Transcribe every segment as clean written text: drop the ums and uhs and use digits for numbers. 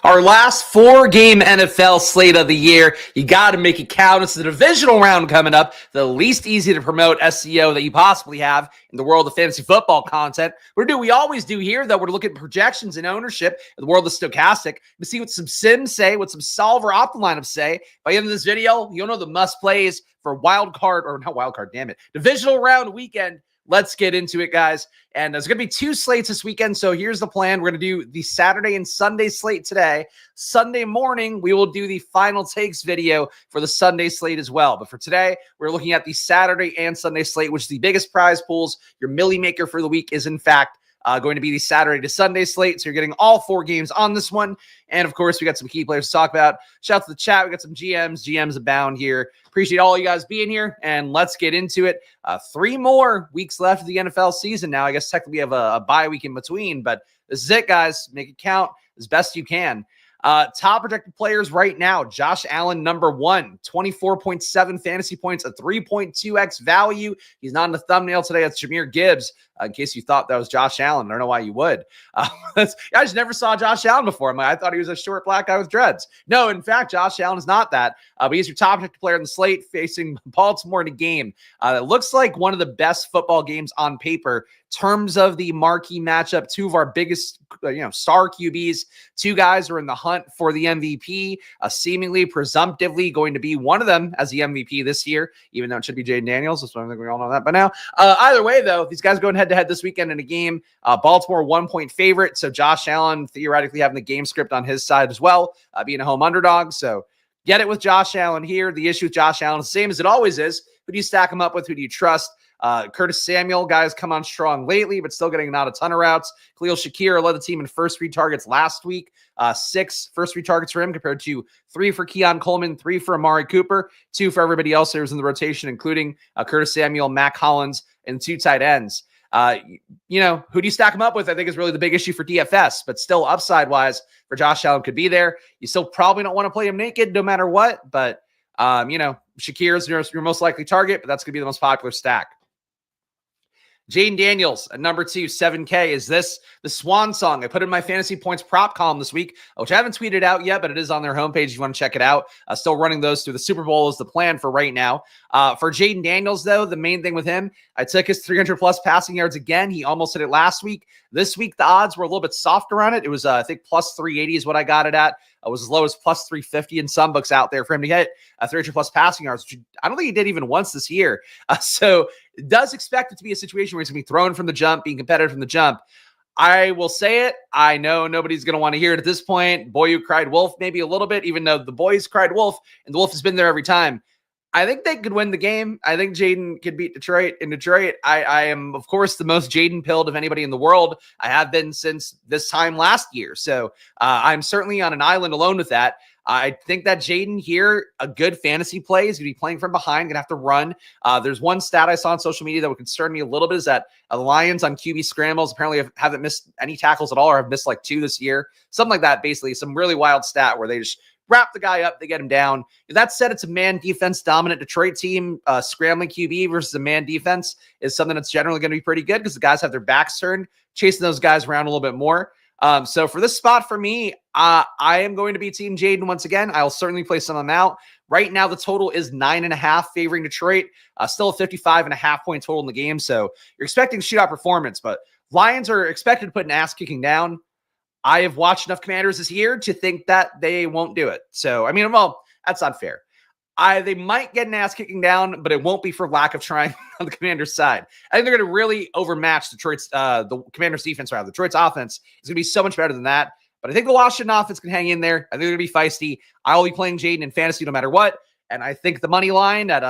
Our last 4-game NFL slate of the year. You got to make it count. It's the divisional round coming up, the least easy to promote SEO that you possibly have in the world of fantasy football content. We're going to do what we always do here, though. We're going to look at projections and ownership in the world of stochastic to see what some sims say, what some solver opt lineups say. By the end of this video, you'll know the must plays for divisional round weekend. Let's get into it, guys. And there's going to be 2 slates this weekend. So here's the plan. We're going to do the Saturday and Sunday slate today. Sunday morning, we will do the final takes video for the Sunday slate as well. But for today, we're looking at the Saturday and Sunday slate, which is the biggest prize pools. Your milli maker for the week is, in fact, going to be the Saturday to Sunday slate. So you're getting all 4 games on this one. And of course, we got some key players to talk about. Shout out to the chat. We got some GMs abound here. Appreciate all you guys being here. And let's get into it. 3 more weeks left of the NFL season now. I guess technically we have a bye week in between, but this is it, guys. Make it count as best you can. Top projected players right now. Josh Allen, number 1, 24.7 fantasy points, a 3.2x value. He's not in the thumbnail today. That's Jahmyr Gibbs. In case you thought that was Josh Allen. I don't know why you would. I just never saw Josh Allen before. I thought he was a short black guy with dreads. No, in fact, Josh Allen is not that. But he's your top projected player in the slate facing Baltimore in a game. It looks like one of the best football games on paper in terms of the marquee matchup. 2 of our biggest star QBs. 2 guys are in the hunt for the MVP, seemingly presumptively going to be one of them as the MVP this year, even though it should be Jaden Daniels. That's why I think we all know that by now. Either way, though, these guys going head-to-head this weekend in a game. Baltimore 1-point favorite, so Josh Allen theoretically having the game script on his side as well, being a home underdog. So get it with Josh Allen here. The issue with Josh Allen is the same as it always is. Who do you stack him up with? Who do you trust? Curtis Samuel, guys, come on strong lately, but still getting not a ton of routes. Khalil Shakir led the team in first read targets last week. 6 first read targets for him compared to 3 for Keon Coleman, 3 for Amari Cooper, 2 for everybody else who was in the rotation, including Curtis Samuel, Mac Hollins, and 2 tight ends. Who do you stack him up with? I think is really the big issue for DFS, but still upside wise for Josh Allen could be there. You still probably don't want to play him naked no matter what, but Shakir is your most likely target, but that's going to be the most popular stack. Jaden Daniels at number 2, 7K. Is this the swan song? I put in my fantasy points prop column this week, which I haven't tweeted out yet, but it is on their homepage if you want to check it out. Still running those through the Super Bowl is the plan for right now. For Jaden Daniels, though, the main thing with him, I took his 300-plus passing yards again. He almost hit it last week. This week, the odds were a little bit softer on it. It was, I think, plus 380 is what I got it at. It was as low as plus 350 in some books out there for him to hit 300-plus passing yards, which I don't think he did even once this year. So does expect it to be a situation where he's going to be thrown from the jump, being competitive from the jump. I will say it. I know nobody's going to want to hear it at this point. Boy who cried wolf, maybe a little bit, even though the boys cried wolf, and the wolf has been there every time. I think they could win the game. I think Jaden could beat Detroit. In Detroit, I am, of course, the most Jaden pilled of anybody in the world. I have been since this time last year. So I'm certainly on an island alone with that. I think that Jaden here, a good fantasy play, is going to be playing from behind, going to have to run. There's one stat I saw on social media that would concern me a little bit is that the Lions on QB scrambles apparently haven't missed any tackles at all, or have missed like 2 this year. Something like that, basically. Some really wild stat where they just wrap the guy up, they get him down. That said, it's a man defense dominant Detroit team. Scrambling QB versus a man defense is something that's generally going to be pretty good because the guys have their backs turned, chasing those guys around a little bit more. So for this spot for me, I am going to be team Jaden once again. I'll certainly play some of them out. Right now, the total is 9.5 favoring Detroit. Still a 55.5 point total in the game. So you're expecting shootout performance, but Lions are expected to put an ass kicking down. I have watched enough Commanders this year to think that they won't do it. So, that's not fair. They might get an ass kicking down, but it won't be for lack of trying on the Commanders' side. I think they're going to really overmatch the Commanders' defense. Rather, Detroit's offense is going to be so much better than that. But I think the Washington offense can hang in there. I think they're going to be feisty. I will be playing Jaden in fantasy no matter what. And I think the money line at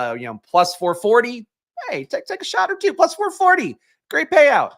plus 440. Hey, take a shot or two. Plus 440. Great payout.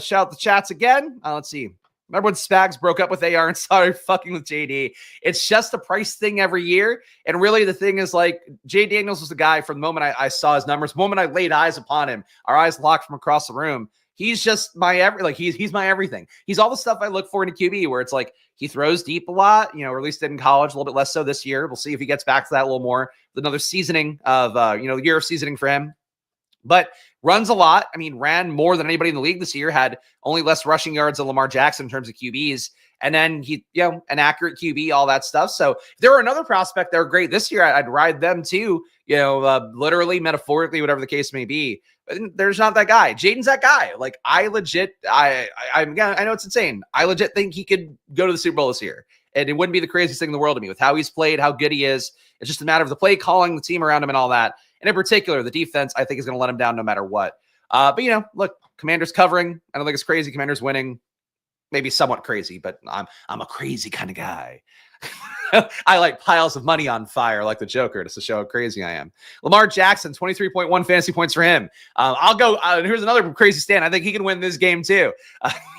Shout out the chats again. Let's see. Remember when Spags broke up with AR and started fucking with JD? It's just a price thing every year. And really the thing is, like, Jay Daniels was the guy from the moment I saw his numbers, the moment I laid eyes upon him, our eyes locked from across the room. He's just he's my everything. He's all the stuff I look for in a QB, where it's like he throws deep a lot, or at least did in college, a little bit less so this year. We'll see if he gets back to that a little more. Another seasoning of, the year of seasoning for him. But runs a lot. Ran more than anybody in the league this year, had only less rushing yards than Lamar Jackson in terms of QBs. And then an accurate QB, all that stuff. So if there were another prospect that were great this year, I'd ride them too, literally, metaphorically, whatever the case may be. But there's not that guy. Jaden's that guy. Like, I know it's insane. I legit think he could go to the Super Bowl this year. And it wouldn't be the craziest thing in the world to me with how he's played, how good he is. It's just a matter of the play calling, the team around him, and all that. And in particular, the defense, I think, is going to let him down no matter what. But look, Commanders covering. I don't think it's crazy. Commanders winning. Maybe somewhat crazy, but I'm a crazy kind of guy. I like piles of money on fire like the Joker just to show how crazy I am. Lamar Jackson, 23.1 fantasy points for him. I'll go. Here's another crazy stand. I think he can win this game too.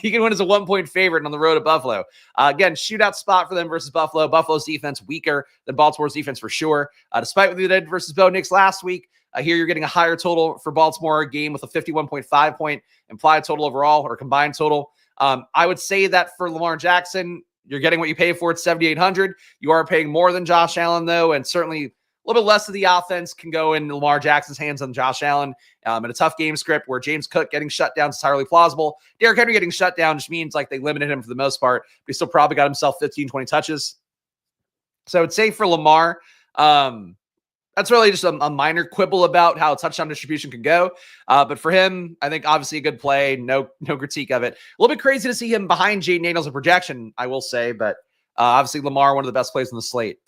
He can win as a 1-point favorite on the road to Buffalo. Again, shootout spot for them versus Buffalo. Buffalo's defense weaker than Baltimore's defense for sure. Despite what they did versus Bo Nix last week, here you're getting a higher total for Baltimore game with a 51.5 point implied total overall or combined total. I would say that for Lamar Jackson, you're getting what you pay for at 7,800. You are paying more than Josh Allen, though, and certainly a little bit less of the offense can go in Lamar Jackson's hands than Josh Allen. In a tough game script where James Cook getting shut down is entirely plausible. Derrick Henry getting shut down just means like they limited him for the most part, but he still probably got himself 15, 20 touches. So I would say for Lamar, that's really just a minor quibble about how touchdown distribution can go. But for him, I think obviously a good play. No critique of it. A little bit crazy to see him behind Jaden Daniels in projection, I will say. But obviously Lamar, one of the best plays on the slate.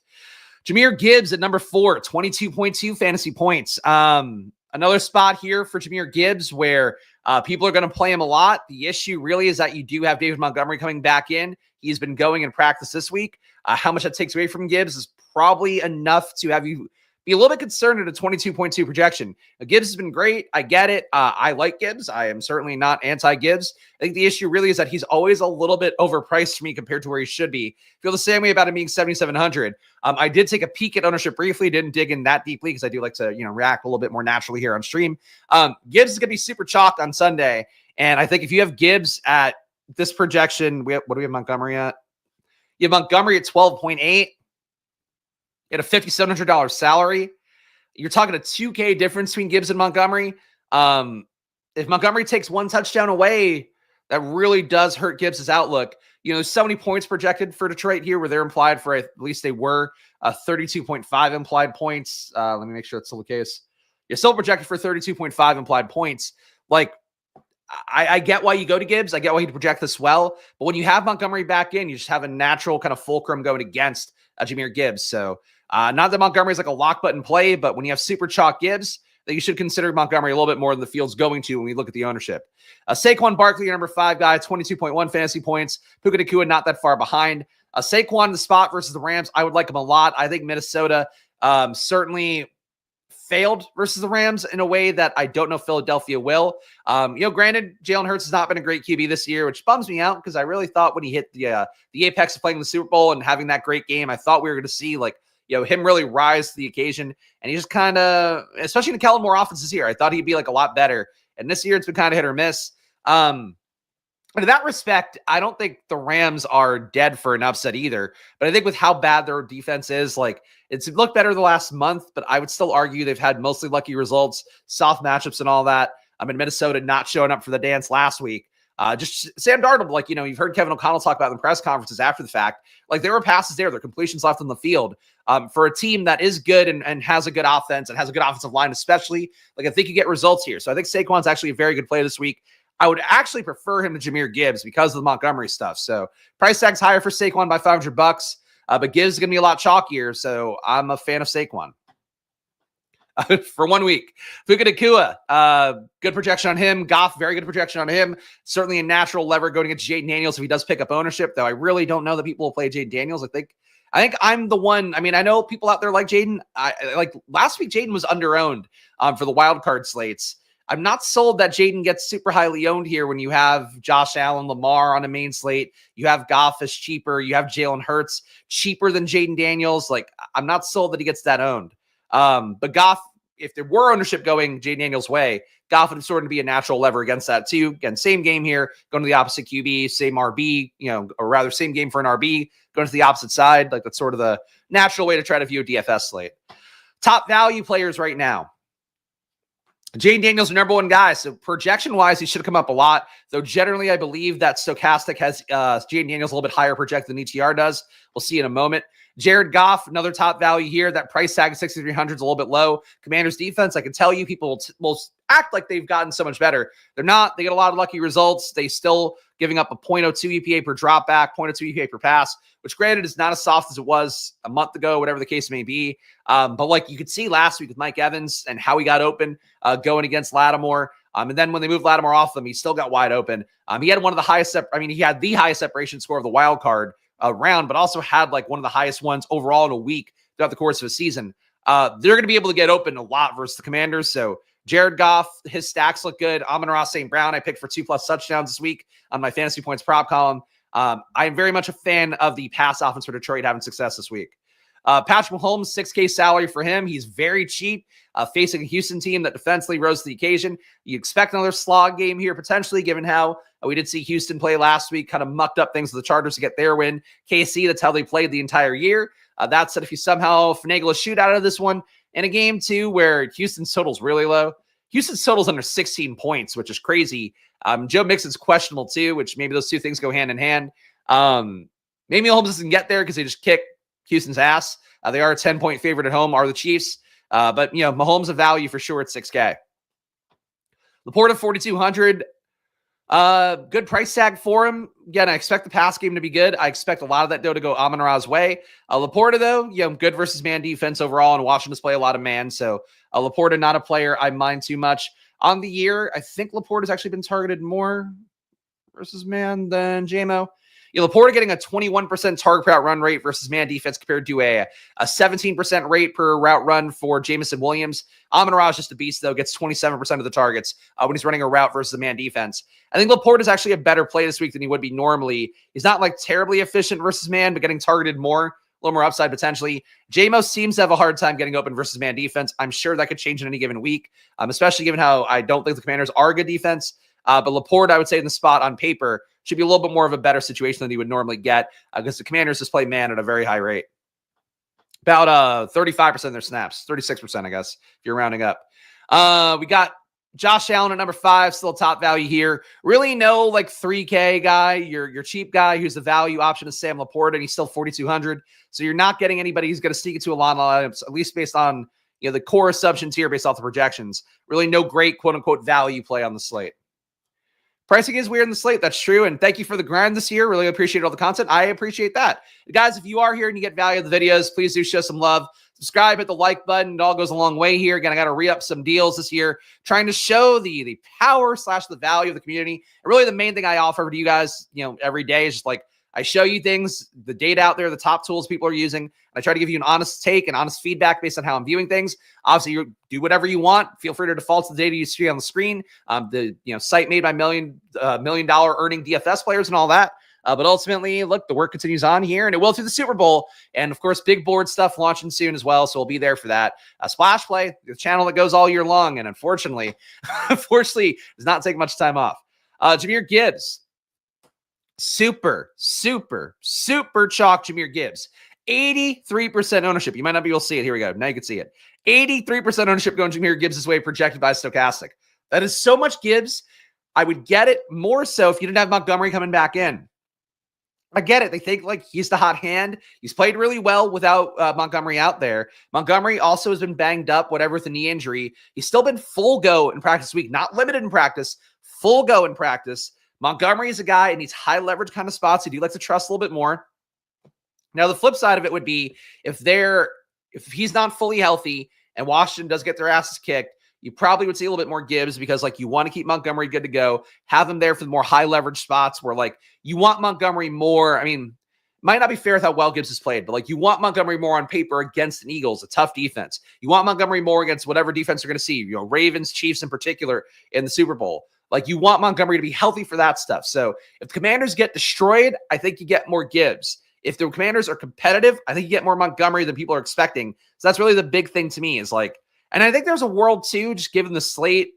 Jahmyr Gibbs at number 4, 22.2 fantasy points. Another spot here for Jahmyr Gibbs where people are going to play him a lot. The issue really is that you do have David Montgomery coming back in. He's been going in practice this week. How much that takes away from Gibbs is probably enough to have you be a little bit concerned at a 22.2 projection. Gibbs has been great. I get it. I like Gibbs. I am certainly not anti-Gibbs. I think the issue really is that he's always a little bit overpriced for me compared to where he should be. Feel the same way about him being 7,700. I did take a peek at ownership briefly. Didn't dig in that deeply because I do like to, react a little bit more naturally here on stream. Gibbs is going to be super chalked on Sunday. And I think if you have Gibbs at this projection, what do we have Montgomery at? You have Montgomery at 12.8. At a $5,700 salary. You're talking a $2K difference between Gibbs and Montgomery. If Montgomery takes one touchdown away, that really does hurt Gibbs' outlook. There's so many points projected for Detroit here where they're implied for, at least they were, 32.5 implied points. Let me make sure that's still the case. You're still projected for 32.5 implied points. Like, I get why you go to Gibbs. I get why you project this well. But when you have Montgomery back in, you just have a natural kind of fulcrum going against Jahmyr Gibbs. So not that Montgomery is like a lock button play, but when you have super chalk Gibbs, that you should consider Montgomery a little bit more than the field's going to when we look at the ownership. Saquon Barkley, your number 5 guy, 22.1 fantasy points. Puka Nacua not that far behind. Saquon in the spot versus the Rams, I would like him a lot. I think Minnesota certainly failed versus the Rams in a way that I don't know Philadelphia will. Granted, Jalen Hurts has not been a great QB this year, which bums me out because I really thought when he hit the apex of playing the Super Bowl and having that great game, I thought we were going to see him really rise to the occasion. And he just kind of, especially in the Kellen Moore offense this year, I thought he'd be like a lot better. And this year it's been kind of hit or miss. But in that respect, I don't think the Rams are dead for an upset either. But I think with how bad their defense is, it's looked better the last month, but I would still argue they've had mostly lucky results, soft matchups and all that. In Minnesota not showing up for the dance last week. Just Sam Darnold, you've heard Kevin O'Connell talk about in the press conferences after the fact. There were passes there, there were completions left on the field. For a team that is good and has a good offense and has a good offensive line especially, I think you get results here. So I think Saquon's actually a very good play this week. I would actually prefer him to Jahmyr Gibbs because of the Montgomery stuff. So price tag's higher for Saquon by $500, but Gibbs is going to be a lot chalkier. So I'm a fan of Saquon. For 1 week, Puka Nacua, good projection on him. Goff, very good projection on him. Certainly a natural lever going against Jaden Daniels if he does pick up ownership, though I really don't know that people will play Jaden Daniels. I think I'm the one. I know people out there like Jaden. Last week, Jaden was underowned for the wild card slates. I'm not sold that Jaden gets super highly owned here when you have Josh Allen, Lamar on a main slate. You have Goff as cheaper. You have Jalen Hurts cheaper than Jaden Daniels. I'm not sold that he gets that owned. But Goff, if there were ownership going Jaden Daniels' way, Goff would sort of be a natural lever against that too. Again, same game here, going to the opposite QB, same RB, or rather same game for an RB, going to the opposite side. That's sort of the natural way to try to view a DFS slate. Top value players right now. Jane Daniels, the number one guy. So projection-wise, he should have come up a lot. Though generally, I believe that Stochastic has Jane Daniels a little bit higher projected than ETR does. We'll see in a moment. Jared Goff, another top value here. That price tag of 6,300 is a little bit low. Commanders defense, I can tell you, people will act like they've gotten so much better. They're not. They get a lot of lucky results. They still giving up a 0.02 EPA per drop back, 0.02 EPA per pass, which granted is not as soft as it was a month ago, whatever the case may be. But like you could see last week with Mike Evans and how he got open going against Lattimore. And then when they moved Lattimore off them, he still got wide open. He had one of the highest, he had the highest separation score of the wild card round, but also had like one of the highest ones overall in a week throughout the course of a season. They're going to be able to get open a lot versus the Commanders. So Jared Goff, his stacks look good. Amon-Ra St. Brown, I picked for 2+ touchdowns this week on my fantasy points prop column. I am very much a fan of the pass offense for Detroit having success this week. Patrick Mahomes, $6K salary for him. He's very cheap, facing a Houston team that defensively rose to the occasion. You expect another slog game here, potentially, given how we did see Houston play last week, kind of mucked up things with the Chargers to get their win. KC, that's how they played the entire year. That said, if you somehow finagle a shootout out of this one in a game, too, where Houston's total's really low, Houston's total's under 16 points, which is crazy. Joe Mixon's questionable, too, which maybe those two things go hand in hand. Maybe Mahomes doesn't get there because they just kick Houston's ass. They are a 10-point favorite at home, are the Chiefs. But, Mahomes a value for sure at 6K. Laporta, 4,200. Good price tag for him. Again, I expect the pass game to be good. I expect a lot of that, though, to go Amon-Ra's way. Laporta, though, good versus man defense overall, and watching us play a lot of man. So Laporta, not a player I mind too much. On the year, I think Laporta's actually been targeted more versus man than JMO. Laporta getting a 21% target per route run rate versus man defense compared to a 17% rate per route run for Jameson Williams. Amon-Ra is just a beast, though, gets 27% of the targets when he's running a route versus a man defense. I think Laporta is actually a better play this week than he would be normally. He's not like terribly efficient versus man, but getting targeted more, a little more upside potentially. JMO seems to have a hard time getting open versus man defense. I'm sure that could change in any given week, especially given how I don't think the Commanders are a good defense. But Laporta, I would say in the spot on paper, should be a little bit more of a better situation than he would normally get because the Commanders just play man at a very high rate. About 35% of their snaps, 36%, I guess, if you're rounding up. We got Josh Allen at number 5, still top value here. Really no like 3K guy, your cheap guy who's the value option is Sam Laporta, and he's still 4,200. So you're not getting anybody who's going to sneak into a lot of items, at least based on the core assumptions here based off the projections. Really no great quote-unquote value play on the slate. Pricing is weird in the slate. That's true. And thank you for the grind this year. Really appreciate all the content. I appreciate that. Guys, if you are here and you get value of the videos, please do show some love. Subscribe, hit the like button. It all goes a long way here. Again, I got to re-up some deals this year, trying to show the power / the value of the community. And really the main thing I offer to you guys, every day is just like, I show you things, the data out there, the top tools people are using. I try to give you an honest take and honest feedback based on how I'm viewing things. Obviously, you do whatever you want. Feel free to default to the data you see on the screen. The site made by $1 million earning DFS players and all that. But ultimately, look, the work continues on here, and it will through the Super Bowl. And, of course, big board stuff launching soon as well, so we'll be there for that. Splash Play, the channel that goes all year long, and unfortunately, does not take much time off. Jahmyr Gibbs. Super chalk Jahmyr Gibbs. 83% ownership. You might not be able to see it. Here we go. Now you can see it. 83% ownership going Jahmyr Gibbs' way projected by Stochastic. That is so much Gibbs. I would get it more so if you didn't have Montgomery coming back in. I get it. They think like he's the hot hand. He's played really well without Montgomery out there. Montgomery also has been banged up, whatever with the knee injury. He's still been full go in practice week, not limited in practice, full go in practice. Montgomery is a guy in these high leverage kind of spots he do like to trust a little bit more. Now, the flip side of it would be if he's not fully healthy and Washington does get their asses kicked, you probably would see a little bit more Gibbs because like you want to keep Montgomery good to go, have him there for the more high leverage spots where like you want Montgomery more. I mean, might not be fair with how well Gibbs has played, but like you want Montgomery more on paper against an Eagles, a tough defense. You want Montgomery more against whatever defense you're going to see, Ravens, Chiefs in particular in the Super Bowl. Like you want Montgomery to be healthy for that stuff. So if the Commanders get destroyed, I think you get more Gibbs. If the Commanders are competitive, I think you get more Montgomery than people are expecting. So that's really the big thing to me is like, and I think there's a world too, just given the slate,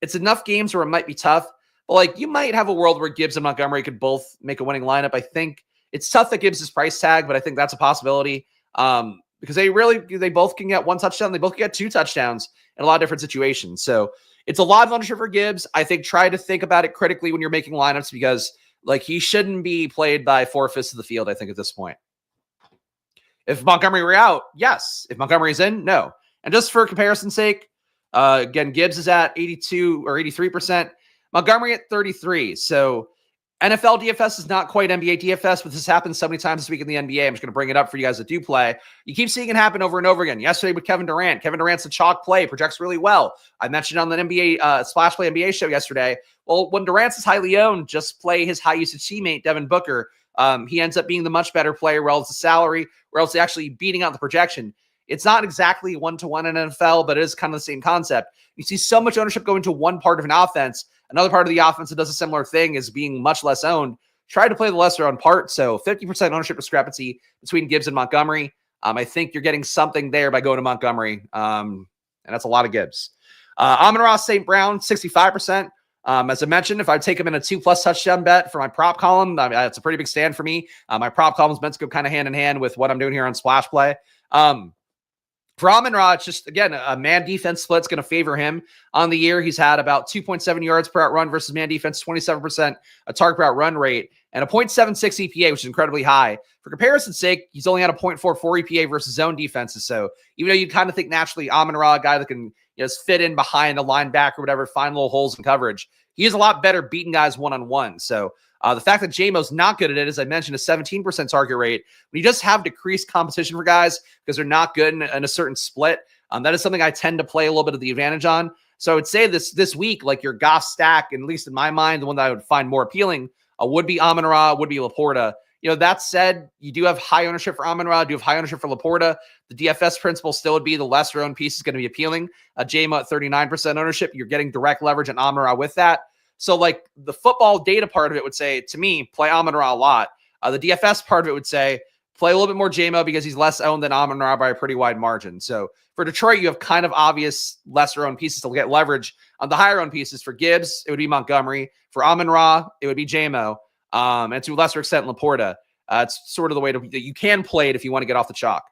it's enough games where it might be tough, but like you might have a world where Gibbs and Montgomery could both make a winning lineup. I think it's tough that Gibbs is price tag, but I think that's a possibility. because they both can get one touchdown. They both can get two touchdowns in a lot of different situations. So it's a lot of ownership for Gibbs. I think try to think about it critically when you're making lineups, because like he shouldn't be played by 4/5 of the field, I think, at this point. If Montgomery were out, yes. If Montgomery's in, no. And just for comparison's sake, again, Gibbs is at 82 or 83%, Montgomery at 33. So NFL DFS is not quite NBA DFS, but this happens so many times this week in the NBA. I'm just going to bring it up for you guys that do play. You keep seeing it happen over and over again. Yesterday with Kevin Durant. Kevin Durant's a chalk play, projects really well. I mentioned on the NBA Splash Play NBA show yesterday. Well, when Durant's is highly owned, just play his high usage teammate, Devin Booker. He ends up being the much better player relative to salary, or else actually beating out the projection. It's not exactly one-to-one in NFL, but it is kind of the same concept. You see so much ownership going to one part of an offense. Another part of the offense that does a similar thing is being much less owned. Try to play the lesser owned part. So 50% ownership discrepancy between Gibbs and Montgomery. I think you're getting something there by going to Montgomery. And that's a lot of Gibbs. Amon-Ra St. Brown, 65%. As I mentioned, if I take him in a 2+ touchdown bet for my prop column, that's a pretty big stand for me. My prop column is meant to go kind of hand in hand with what I'm doing here on Splash Play. For Amon-Ra, it's just, again, a man defense split's going to favor him on the year. He's had about 2.7 yards per out run versus man defense, 27% a target per out run rate, and a 0.76 EPA, which is incredibly high. For comparison's sake, he's only had a 0.44 EPA versus zone defenses. So even though you'd kind of think naturally Amon-Ra, a guy that can just fit in behind a linebacker or whatever, find little holes in coverage, he is a lot better beating guys one-on-one. So the fact that JMO's not good at it, as I mentioned, a 17% target rate, when you just have decreased competition for guys because they're not good in a certain split, that is something I tend to play a little bit of the advantage on. So I would say this week, like your Goff stack, and at least in my mind, the one that I would find more appealing would be Amon-Ra, would be Laporta. That said, you do have high ownership for Amon-Ra, do have high ownership for Laporta. The DFS principle still would be the lesser owned piece is going to be appealing. JMO at 39% ownership, you're getting direct leverage on Amon-Ra with that. So like the football data part of it would say, to me, play Amon-Ra a lot. The DFS part of it would say, play a little bit more JMO because he's less owned than Amon-Ra by a pretty wide margin. So for Detroit, you have kind of obvious lesser owned pieces to get leverage. On the higher owned pieces, for Gibbs, it would be Montgomery. For Amon-Ra, it would be JMO. And to a lesser extent, Laporta. It's sort of the way that you can play it if you want to get off the chalk.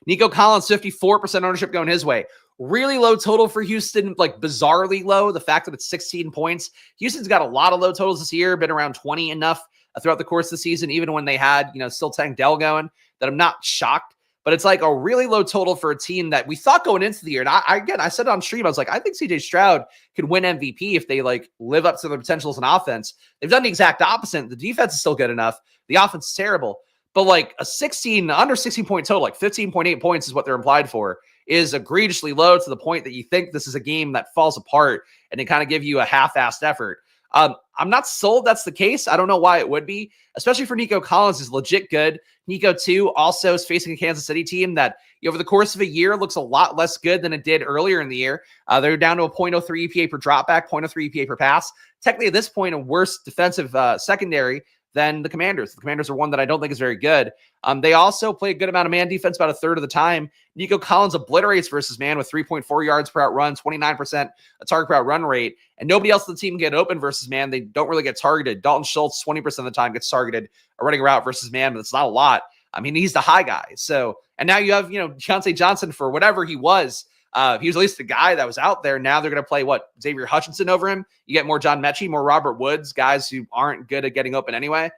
Nico Collins, 54% ownership going his way. Really low total for Houston, like bizarrely low. The fact that it's 16 points. Houston's got a lot of low totals this year, been around 20 enough throughout the course of the season, even when they had, still Tank Dell going, that I'm not shocked. But it's like a really low total for a team that we thought going into the year. And I said it on stream, I was like, I think CJ Stroud could win MVP if they live up to their potential as an offense. They've done the exact opposite. The defense is still good enough. The offense is terrible. But under 16 point total, 15.8 points is what they're implied for, is egregiously low to the point that you think this is a game that falls apart and they kind of give you a half-assed effort. I'm not sold that's the case. I don't know why it would be, especially for Nico Collins is legit good. Nico too also is facing a Kansas City team that over the course of a year looks a lot less good than it did earlier in the year. They're down to a 0.03 EPA per dropback, 0.03 EPA per pass. Technically at this point, a worse defensive secondary than the Commanders. The Commanders are one that I don't think is very good. They also play a good amount of man defense, about a third of the time. Nico Collins obliterates versus man with 3.4 yards per out run, 29% a target per out run rate, and nobody else on the team can get open versus man. They don't really get targeted. Dalton Schultz, 20% of the time, gets targeted running a route versus man, but it's not a lot. I mean, he's the high guy. So, and now you have, Deontay Johnson for whatever he was. He was at least the guy that was out there. Now they're going to play Xavier Hutchinson over him. You get more John Mechie, more Robert Woods, guys who aren't good at getting open anyway.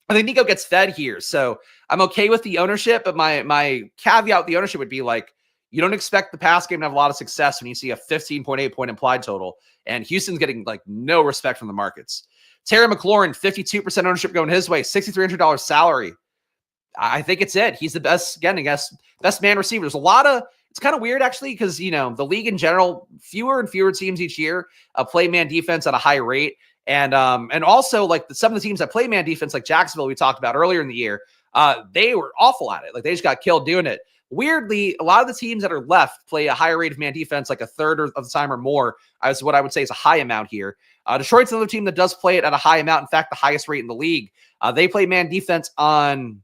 I think Nico gets fed here. So I'm okay with the ownership, but my caveat with the ownership would be you don't expect the pass game to have a lot of success when you see a 15.8 point implied total. And Houston's getting no respect from the markets. Terry McLaurin, 52% ownership going his way, $6,300 salary. I think it's it. He's the best, again, I guess, best man receiver. There's a lot of, it's kind of weird actually, because, the league in general, fewer and fewer teams each year play man defense at a high rate. And also some of the teams that play man defense, like Jacksonville, we talked about earlier in the year, they were awful at it. They just got killed doing it. Weirdly, a lot of the teams that are left play a higher rate of man defense, a third of the time or more, is what I would say is a high amount here. Detroit's another team that does play it at a high amount. In fact, the highest rate in the league. They play man defense on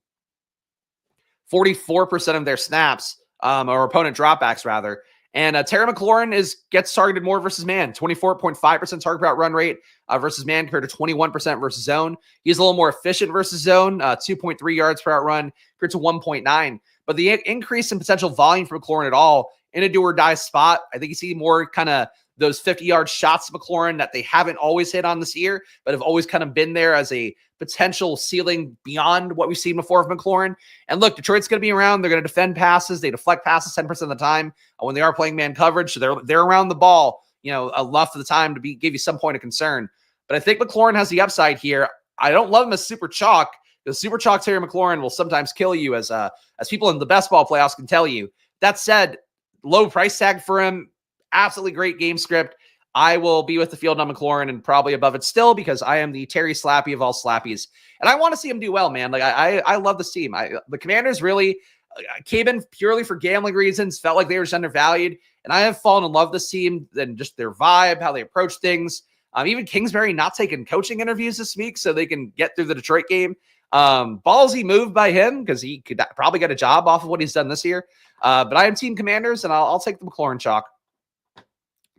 44% of their snaps, or opponent dropbacks rather. And Terry McLaurin gets targeted more versus man, 24.5% target route run rate versus man compared to 21% versus zone. He's a little more efficient versus zone, 2.3 yards per out run compared to 1.9. But the increase in potential volume for McLaurin at all in a do or die spot, I think you see more kind of those 50-yard shots to McLaurin that they haven't always hit on this year, but have always kind of been there as a potential ceiling beyond what we've seen before from McLaurin. And look, Detroit's going to be around. They're going to defend passes. They deflect passes 10% of the time when they are playing man coverage. So they're around the ball, enough of the time to give you some point of concern. But I think McLaurin has the upside here. I don't love him as super chalk, because super chalk Terry McLaurin will sometimes kill you, as people in the best ball playoffs can tell you. That said, low price tag for him, absolutely great game script. I will be with the field on McLaurin and probably above it still, because I am the Terry Slappy of all Slappies. And I want to see him do well, man. Like I love this team. The Commanders really came in purely for gambling reasons, felt like they were just undervalued. And I have fallen in love with this team and just their vibe, how they approach things. Even Kingsbury not taking coaching interviews this week so they can get through the Detroit game. Ballsy move by him, because he could probably get a job off of what he's done this year. But I am team Commanders, and I'll take the McLaurin chalk.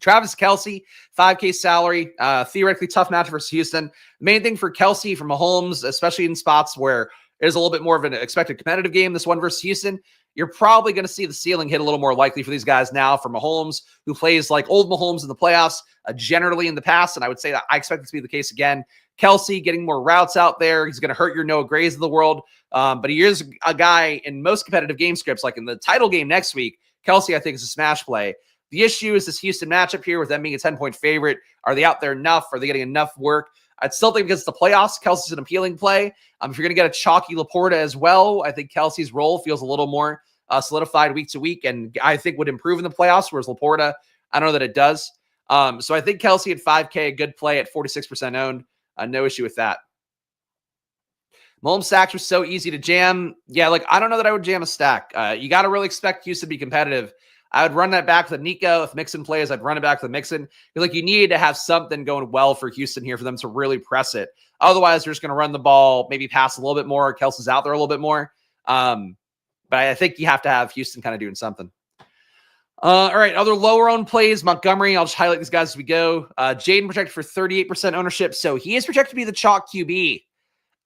Travis Kelce, 5K salary, theoretically tough match versus Houston. The main thing for Kelce, from Mahomes, especially in spots where there's a little bit more of an expected competitive game, this one versus Houston, you're probably going to see the ceiling hit a little more likely for these guys now. For Mahomes, who plays like old Mahomes in the playoffs, generally in the past, and I would say that I expect it to be the case again. Kelce getting more routes out there. He's going to hurt your Noah Grays of the world. But he is a guy in most competitive game scripts, like in the title game next week. Kelce, I think, is a smash play. The issue is this Houston matchup here with them being a 10-point favorite. Are they out there enough? Are they getting enough work? I'd still think, because it's the playoffs, Kelce's an appealing play. If you're going to get a chalky Laporta as well, I think Kelce's role feels a little more solidified week to week, and I think would improve in the playoffs, whereas Laporta, I don't know that it does. So I think Kelce at 5K, a good play at 46% owned. No issue with that. Mahomes stacks were so easy to jam. Yeah, I don't know that I would jam a stack. You got to really expect Houston to be competitive. I would run that back with Nico. If Mixon plays, I'd run it back with Mixon. You need to have something going well for Houston here for them to really press it. Otherwise, they're just going to run the ball, maybe pass a little bit more. Kelce's out there a little bit more. But I think you have to have Houston kind of doing something. All right, other lower-owned plays. Montgomery, I'll just highlight these guys as we go. Jaden projected for 38% ownership, so he is projected to be the chalk QB.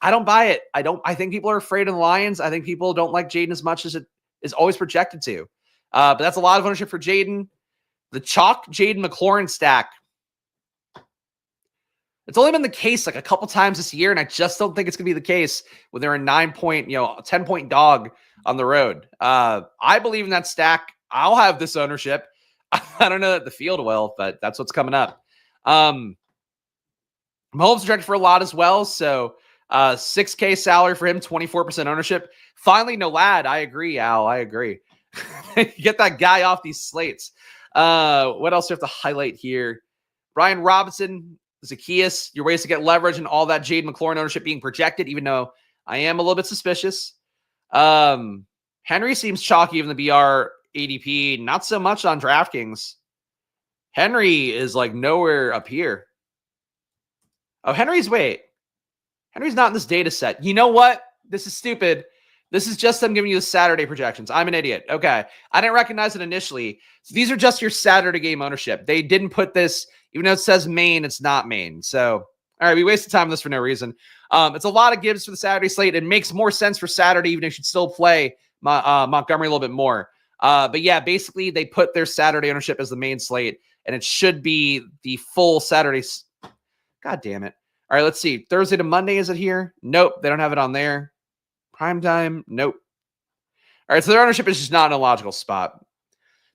I don't buy it. I think people are afraid of the Lions. I think people don't like Jaden as much as it is always projected to. But that's a lot of ownership for Jaden. The chalk Jaden McLaurin stack, it's only been the case a couple times this year, and I just don't think it's going to be the case when they're a 10-point dog on the road. I believe in that stack. I'll have this ownership. I don't know that the field will, but that's what's coming up. Mahomes projected for a lot as well, so 6K salary for him, 24% ownership. Finally, no lad. I agree, Al. I agree. Get that guy off these slates. What else do you have to highlight here? Brian Robinson, Zacchaeus, your ways to get leverage and all that Jade McLaurin ownership being projected, even though I am a little bit suspicious. Henry seems chalky in the BR ADP, not so much on DraftKings. Henry is nowhere up here. Oh, Henry's not in this data set. You know what? This is stupid. This is just them giving you the Saturday projections. I'm an idiot. Okay. I didn't recognize it initially. So these are just your Saturday game ownership. They didn't put this, even though it says Maine, it's not Maine. So, all right, we wasted time on this for no reason. It's a lot of gives for the Saturday slate. It makes more sense for Saturday, even if you should still play Montgomery a little bit more. But yeah, basically they put their Saturday ownership as the main slate, and it should be the full Saturday. God damn it. All right, let's see. Thursday to Monday, is it here? Nope, they don't have it on there. Prime time? Nope. All right, so their ownership is just not in a logical spot.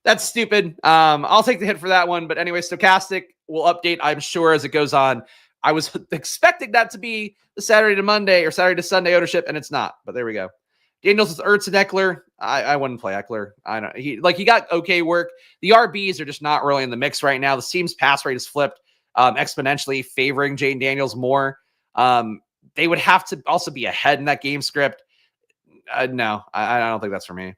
That's stupid. I'll take the hit for that one. But anyway, Stochastic will update, I'm sure, as it goes on. I was expecting that to be the Saturday to Monday or Saturday to Sunday ownership, and it's not. But there we go. Daniels with Ertz and Eckler. I wouldn't play Eckler. I don't. He got okay work. The RBs are just not really in the mix right now. The team's pass rate has flipped exponentially, favoring Jaden Daniels more. They would have to also be ahead in that game script. No, I don't think that's for me.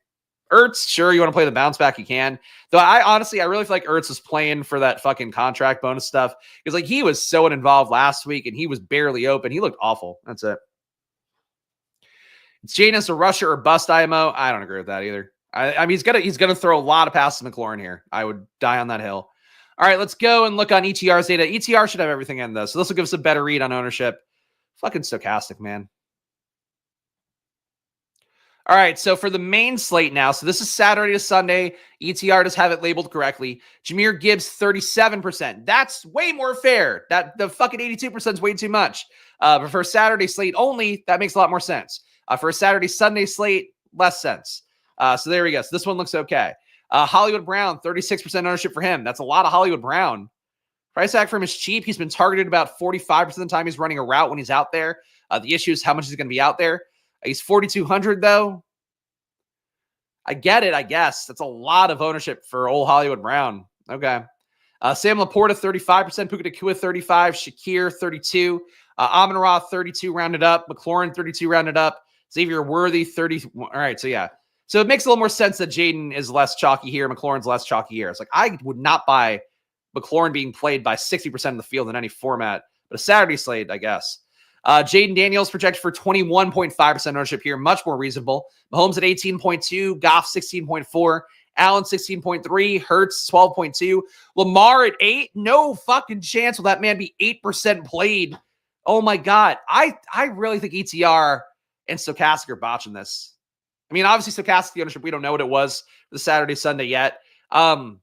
Ertz, sure, you want to play the bounce back, you can. Though I really feel like Ertz was playing for that fucking contract bonus stuff. Because he was so uninvolved last week and he was barely open. He looked awful. That's it. It's Janus a rusher or bust IMO. I don't agree with that either. I mean, he's gonna throw a lot of passes to McLaurin here. I would die on that hill. All right, let's go and look on ETR's data. ETR should have everything in though, so this will give us a better read on ownership. Fucking stochastic, man. All right, so for the main slate now, so this is Saturday to Sunday. ETR does have it labeled correctly. Jahmyr Gibbs, 37%. That's way more fair. That the fucking 82% is way too much. But for a Saturday slate only, that makes a lot more sense. For a Saturday Sunday slate, less sense. So there we go. So this one looks okay. Hollywood Brown, 36% ownership for him. That's a lot of Hollywood Brown. Price tag for him is cheap. He's been targeted about 45% of the time he's running a route when he's out there. The issue is how much he's going to be out there. He's 4,200 though. I get it, I guess. That's a lot of ownership for old Hollywood Brown. Okay. Sam Laporta, 35%. Puka Nacua, 35. Shakir, 32. Amon-Ra, 32 rounded up. McLaurin, 32 rounded up. Xavier Worthy, 30. All right, so yeah. So it makes a little more sense that Jaden is less chalky here. McLaurin's less chalky here. It's like I would not buy McLaurin being played by 60% of the field in any format, but a Saturday slate, I guess. Jaden Daniels projected for 21.5% ownership here. Much more reasonable. Mahomes at 18.2. Goff 16.4. Allen 16.3. Hurts 12.2. Lamar at 8. No fucking chance will that man be 8% played. Oh my God. I really think ETR and Stochastic are botching this. I mean, obviously Stochastic ownership, we don't know what it was for the Saturday, Sunday yet. Allen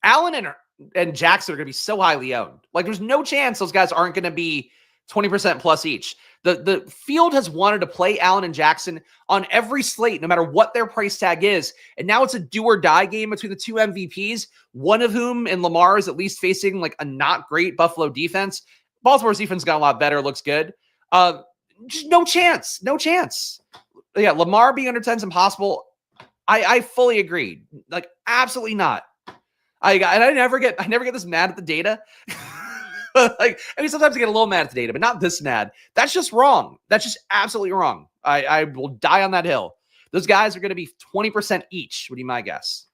and Jackson are going to be so highly owned. Like there's no chance those guys aren't going to be 20% plus each. The field has wanted to play Allen and Jackson on every slate, no matter what their price tag is. And now it's a do or die game between the two MVPs, one of whom in Lamar is at least facing like a not great Buffalo defense. Baltimore's defense got a lot better, looks good. Just no chance. No chance. Yeah, Lamar being under 10 is impossible. I fully agree. Like, absolutely not. I never get this mad at the data. Like, I mean, sometimes I get a little mad at the data, but not this mad. That's just wrong. That's just absolutely wrong. I will die on that hill. Those guys are going to be 20% each, would be my guess.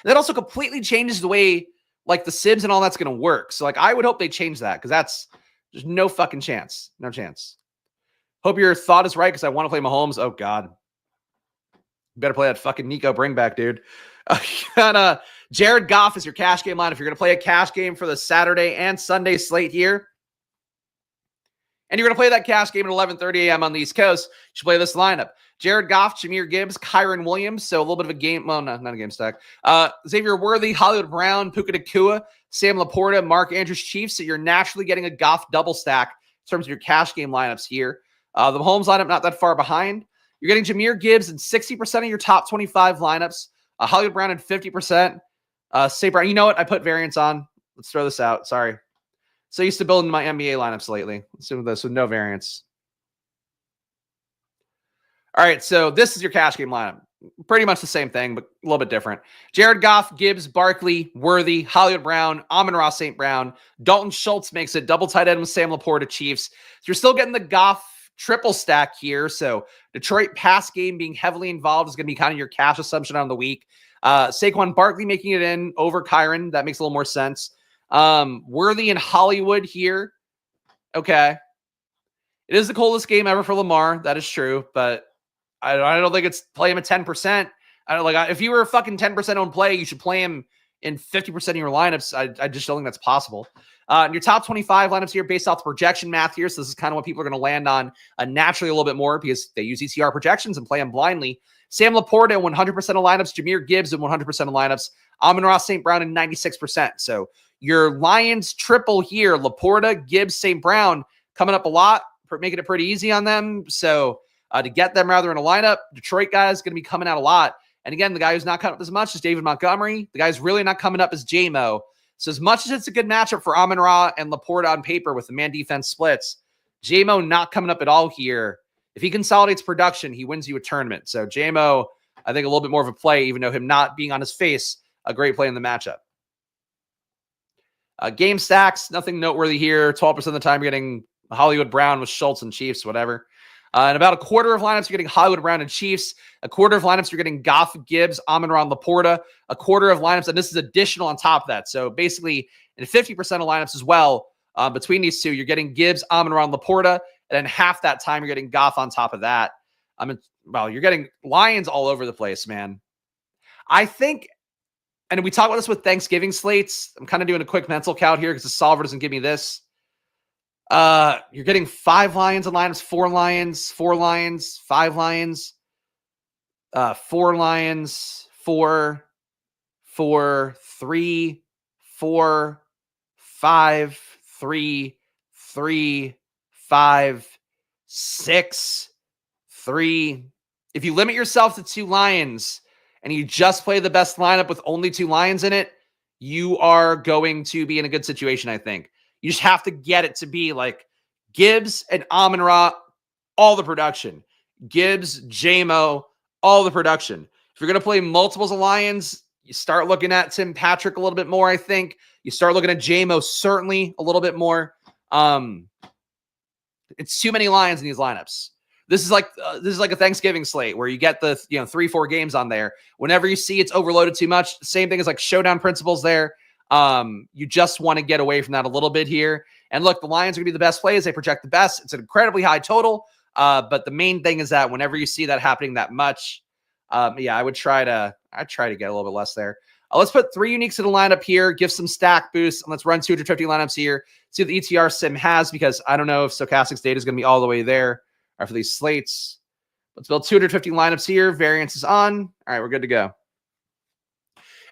And that also completely changes the way, like, the Sibs and all that's going to work. So, like, I would hope they change that because there's no fucking chance. No chance. Hope your thought is right because I want to play Mahomes. Oh, God. You better play that fucking Nico bringback, dude. Jared Goff is your cash game line. If you're going to play a cash game for the Saturday and Sunday slate here, and you're going to play that cash game at 11:30 a.m. on the East Coast, you should play this lineup. Jared Goff, Jahmyr Gibbs, Kyron Williams. So a little bit of a game. Well, no, not a game stack. Xavier Worthy, Hollywood Brown, Puka Nacua, Sam Laporta, Mark Andrews Chiefs. So you're naturally getting a Goff double stack in terms of your cash game lineups here. The Mahomes lineup, not that far behind. You're getting Jahmyr Gibbs in 60% of your top 25 lineups. Hollywood Brown at 50%. Say Brown, you know what? I put variance on. Let's throw this out. Sorry. So used to building my NBA lineups lately. Let's do this with no variance. All right, so this is your cash game lineup. Pretty much the same thing, but a little bit different. Jared Goff, Gibbs, Barkley, Worthy, Hollywood Brown, Amon-Ra St. Brown, Dalton Schultz makes it double tight end with Sam Laporta Chiefs. So you're still getting the Goff triple stack here. So Detroit pass game being heavily involved is going to be kind of your cash assumption on the week. Saquon Barkley making it in over Kyron. That makes a little more sense. Worthy and Hollywood here. Okay. It is the coldest game ever for Lamar. That is true, but I don't think it's play him at 10%. I don't like if you were a fucking 10% owned play, you should play him in 50% of your lineups. I just don't think that's possible. And your top 25 lineups here based off the projection math here. So this is kind of what people are going to land on naturally a little bit more because they use ECR projections and play them blindly. Sam Laporta in 100% of lineups, Jahmyr Gibbs in 100% of lineups, Amon-Ra St. Brown in 96%. So your Lions triple here, Laporta, Gibbs, St. Brown coming up a lot, making it pretty easy on them. So to get them rather in a lineup, Detroit guys going to be coming out a lot. And again, the guy who's not coming up as much is David Montgomery. The guy's really not coming up as J-Mo. So as much as it's a good matchup for Amon-Ra and Laporta on paper with the man defense splits, J-Mo not coming up at all here. If he consolidates production, he wins you a tournament. So J-Mo, I think a little bit more of a play, even though him not being on his face, a great play in the matchup. Game stacks, nothing noteworthy here. 12% of the time you're getting Hollywood Brown with Schultz and Chiefs, whatever. And about a quarter of lineups, you're getting Hollywood Brown and Chiefs. A quarter of lineups, you're getting Goff, Gibbs, Amon-Ra, Laporta. A quarter of lineups, and this is additional on top of that. So basically, in 50% of lineups as well, between these two, you're getting Gibbs, Amon-Ra, Laporta. And then half that time, you're getting Goff on top of that. Well, you're getting Lions all over the place, man. I think, and we talk about this with Thanksgiving slates. I'm kind of doing a quick mental count here because the solver doesn't give me this. You're getting 5 Lions in lineups, 4 Lions, 4 Lions, 5 Lions, 4 Lions, 4, 4, 3, 4, 5, 3, 3, 5, 6, 3. If you limit yourself to 2 Lions and you just play the best lineup with only 2 Lions in it, you are going to be in a good situation, I think. You just have to get it to be like Gibbs and Amon-Ra, all the production. Gibbs, J-Mo, all the production. If you're going to play multiples of Lions, you start looking at Tim Patrick a little bit more, I think. You start looking at J-Mo certainly a little bit more. It's too many Lions in these lineups. This is like a Thanksgiving slate where you get the 3-4 games on there. Whenever you see it's overloaded too much, same thing as like showdown principles there. You just want to get away from that a little bit here. And look, the Lions are going to be the best plays. They project the best. It's an incredibly high total. But the main thing is that whenever you see that happening that much, I'd try to get a little bit less there. Let's put 3 uniques in the lineup here, give some stack boosts, and let's run 250 lineups here. See what the ETR sim has, because I don't know if Stochastic's data is going to be all the way there for these slates. Let's build 250 lineups here. Variance is on. All right, we're good to go.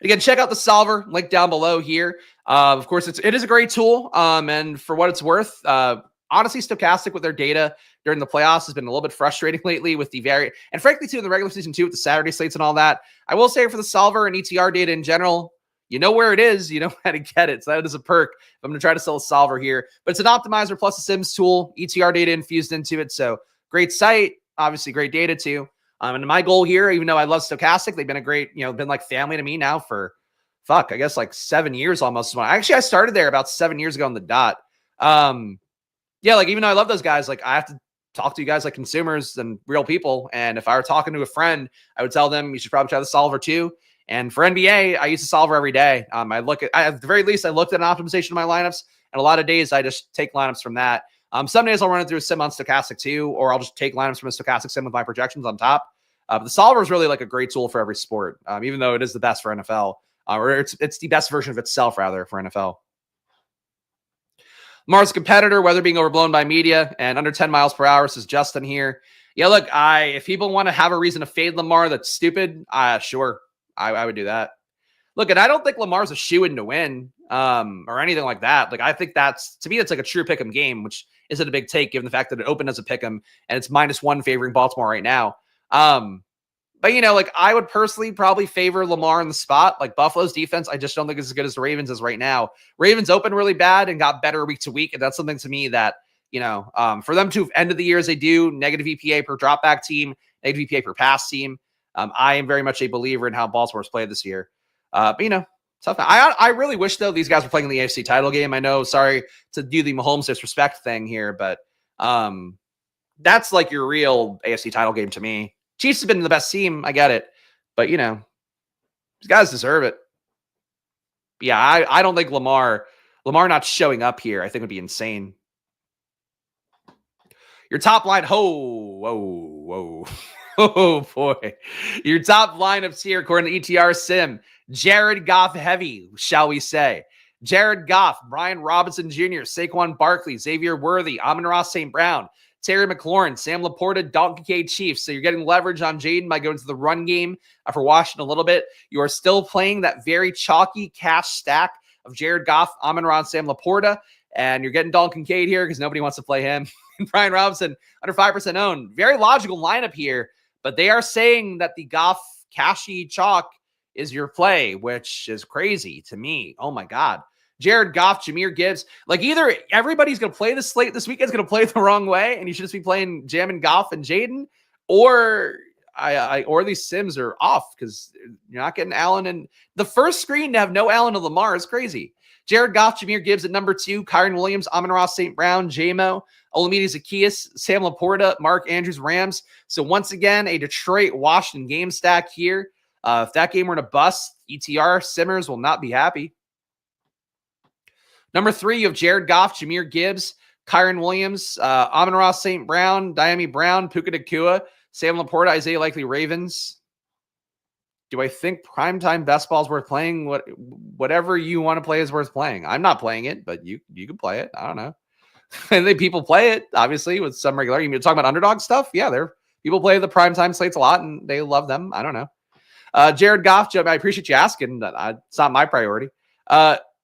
Again, check out the solver, link down below here. Of course, it is a great tool, and for what it's worth, honestly, Stochastic with their data during the playoffs has been a little bit frustrating lately with the and frankly, too, in the regular season, too, with the Saturday slates and all that. I will say for the solver and ETR data in general, you know where it is, you know how to get it. So that is a perk. I'm going to try to sell a solver here, but it's an optimizer plus a Sims tool, ETR data infused into it. So great site, obviously great data too. And my goal here, even though I love Stochastic, they've been a great, been like family to me now for, I guess like 7 years almost. Actually, I started there about 7 years ago on the dot. Like even though I love those guys, like I have to talk to you guys like consumers and real people. And if I were talking to a friend, I would tell them you should probably try the solver too. And for NBA, I use the solver every day. At the very least, I looked at an optimization of my lineups, and a lot of days I just take lineups from that. Some days I'll run it through a sim on Stochastic too, or I'll just take lineups from a Stochastic sim with my projections on top. But the solver is really like a great tool for every sport, even though it is the best for NFL, or it's the best version of itself rather for NFL. Lamar's competitor, weather being overblown by media and under 10 miles per hour, says Justin here. Yeah, look, if people want to have a reason to fade Lamar that's stupid, sure, I would do that. Look, and I don't think Lamar's a shoo-in to win or anything like that. Like, I think to me, it's like a true pick'em game, which isn't a big take given the fact that it opened as a pick'em and it's -1 favoring Baltimore right now. But, I would personally probably favor Lamar in the spot. Like, Buffalo's defense, I just don't think it's as good as the Ravens is right now. Ravens opened really bad and got better week to week. And that's something to me that, for them to end of the year as they do, negative EPA per dropback team, negative EPA per pass team. I am very much a believer in how Baltimore's played this year. But, tough. I really wish, though, these guys were playing in the AFC title game. I know, sorry to do the Mahomes disrespect thing here, but that's like your real AFC title game to me. Chiefs have been the best team. I get it. But, these guys deserve it. But yeah, I don't think Lamar not showing up here, I think would be insane. Your top line, whoa. Oh, boy. Your top lineups here, according to ETR Sim. Jared Goff heavy, shall we say. Jared Goff, Brian Robinson Jr., Saquon Barkley, Xavier Worthy, Amon-Ra St. Brown, Terry McLaurin, Sam Laporta, Dalton Kincaid, Chiefs. So you're getting leverage on Jaden by going to the run game for Washington a little bit. You are still playing that very chalky cash stack of Jared Goff, Amon-Ra, and Sam Laporta. And you're getting Dalton Kincaid here because nobody wants to play him. And Brian Robinson, under 5% owned. Very logical lineup here. But they are saying that the Goff cashy chalk is your play, which is crazy to me. Oh, my God. Jared Goff, Jahmyr Gibbs. Like, either everybody's going to play the slate this weekend's going to play it the wrong way, and you should just be playing Jamin Goff and Jaden, or these sims are off because you're not getting Allen. And the first screen to have no Allen and Lamar is crazy. Jared Goff, Jahmyr Gibbs at number 2, Kyren Williams, Amon-Ra St. Brown, J-Mo, Olamide Zaccheaus, Sam Laporta, Mark Andrews, Rams. So once again, a Detroit-Washington game stack here. If that game were to bust, ETR Simmers will not be happy. Number 3, you have Jared Goff, Jahmyr Gibbs, Kyren Williams, Amon-Ra St. Brown, Diami Brown, Puka Nacua, Sam Laporta, Isaiah Likely, Ravens. Do I think primetime best ball is worth playing? Whatever you want to play is worth playing. I'm not playing it, but you can play it. I don't know. And then people play it, obviously, with some regularity. You're talking about underdog stuff? Yeah, people play the primetime slates a lot, and they love them. I don't know. Jared Goff, Joe, I appreciate you asking. It's not my priority.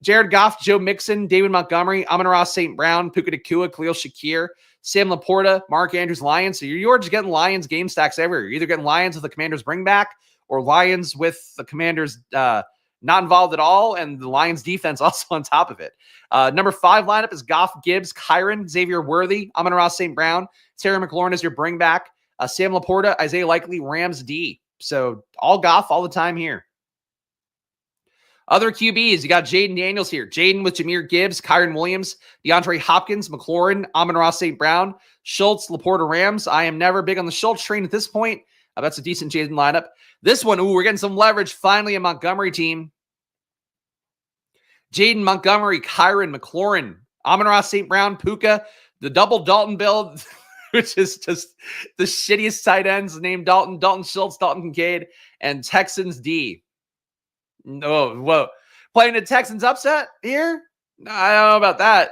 Jared Goff, Joe Mixon, David Montgomery, Amon-Ra St. Brown, Puka Nacua, Khalil Shakir, Sam Laporta, Mark Andrews, Lions. So you're just getting Lions game stacks everywhere. You're either getting Lions with the Commanders bring back or Lions with the Commanders not involved at all, and the Lions defense also on top of it. Number 5 lineup is Goff, Gibbs, Kyron, Xavier Worthy, Amon-Ra St. Brown, Terry McLaurin is your bring back, Sam Laporta, Isaiah Likely, Rams D. So all Goff all the time here. Other QBs, you got Jaden Daniels here. Jaden with Jahmyr Gibbs, Kyron Williams, DeAndre Hopkins, McLaurin, Amon-Ra St. Brown, Schultz, Laporta, Rams. I am never big on the Schultz train at this point. That's a decent Jaden lineup. This one, we're getting some leverage. Finally, a Montgomery team. Jaden Montgomery, Kyron, McLaurin, Amon-Ra St. Brown, Puka, the double Dalton build, which is just the shittiest tight ends named Dalton Schultz, Dalton Kincaid, and Texans D. No, whoa. Playing the Texans upset here? I don't know about that.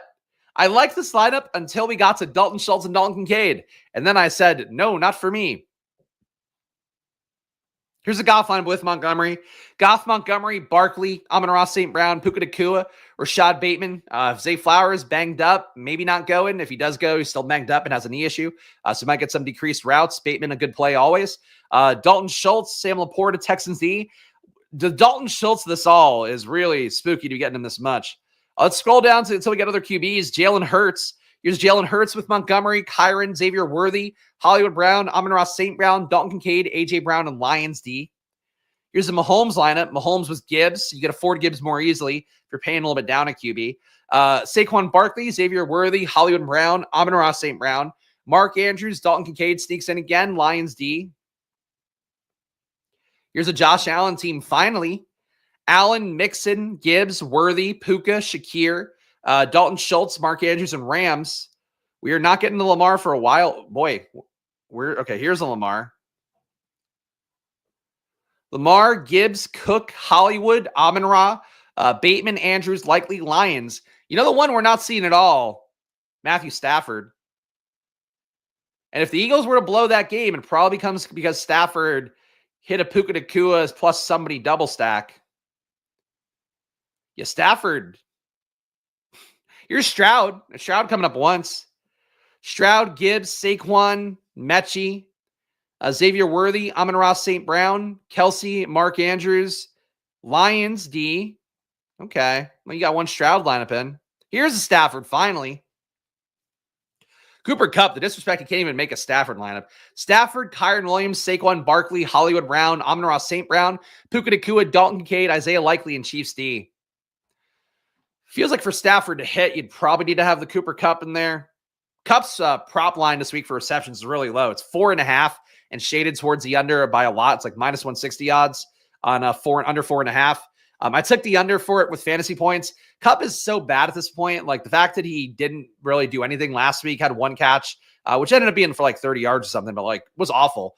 I liked this lineup until we got to Dalton Schultz and Dalton Kincaid. And then I said, no, not for me. Here's a Goff lineup with Montgomery. Goff, Montgomery, Barkley, Amon-Ra St. Brown, Puka Nacua, Rashad Bateman. Zay Flowers banged up, maybe not going. If he does go, he's still banged up and has a knee issue. So might get some decreased routes. Bateman, a good play always. Dalton Schultz, Sam Laporta, Texans D. The Dalton Schultz of this all is really spooky to be getting him this much. Let's scroll down until we get other QBs. Jalen Hurts. Here's Jalen Hurts with Montgomery, Kyron, Xavier Worthy, Hollywood Brown, Amon-Ra St. Brown, Dalton Kincaid, A.J. Brown, and Lions D. Here's the Mahomes lineup. Mahomes with Gibbs. You can afford Gibbs more easily if you're paying a little bit down at QB. Saquon Barkley, Xavier Worthy, Hollywood Brown, Amon-Ra St. Brown, Mark Andrews, Dalton Kincaid sneaks in again, Lions D. Here's a Josh Allen team finally. Allen, Mixon, Gibbs, Worthy, Puka, Shakir, Dalton Schultz, Mark Andrews, and Rams. We are not getting the Lamar for a while. Boy, okay. Here's a Lamar. Lamar, Gibbs, Cook, Hollywood, Amon-Ra, Bateman, Andrews, Likely, Lions. You know the one we're not seeing at all? Matthew Stafford. And if the Eagles were to blow that game, it probably comes because Stafford hit a Puka Nacua plus somebody double stack. Yeah, Stafford. Here's Stroud. Stroud coming up once. Stroud, Gibbs, Saquon, Mechie, Xavier Worthy, Amon-Ra St. Brown, Kelsey, Mark Andrews, Lions D. Okay. Well, you got one Stroud lineup in. Here's a Stafford, finally. Cooper Kupp, the disrespect, he can't even make a Stafford lineup. Stafford, Kyron Williams, Saquon Barkley, Hollywood Brown, Amon-Ra St. Brown, Puka Nacua, Dalton Kincaid, Isaiah Likely, and Chiefs D. Feels like for Stafford to hit, you'd probably need to have the Cooper Kupp in there. Kupp's prop line this week for receptions is really low. It's 4.5 and shaded towards the under by a lot. It's like minus 160 odds on under 4.5. I took the under for it with fantasy points. Kupp is so bad at this point. Like the fact that he didn't really do anything last week, had one catch, which ended up being for like 30 yards or something, but like was awful.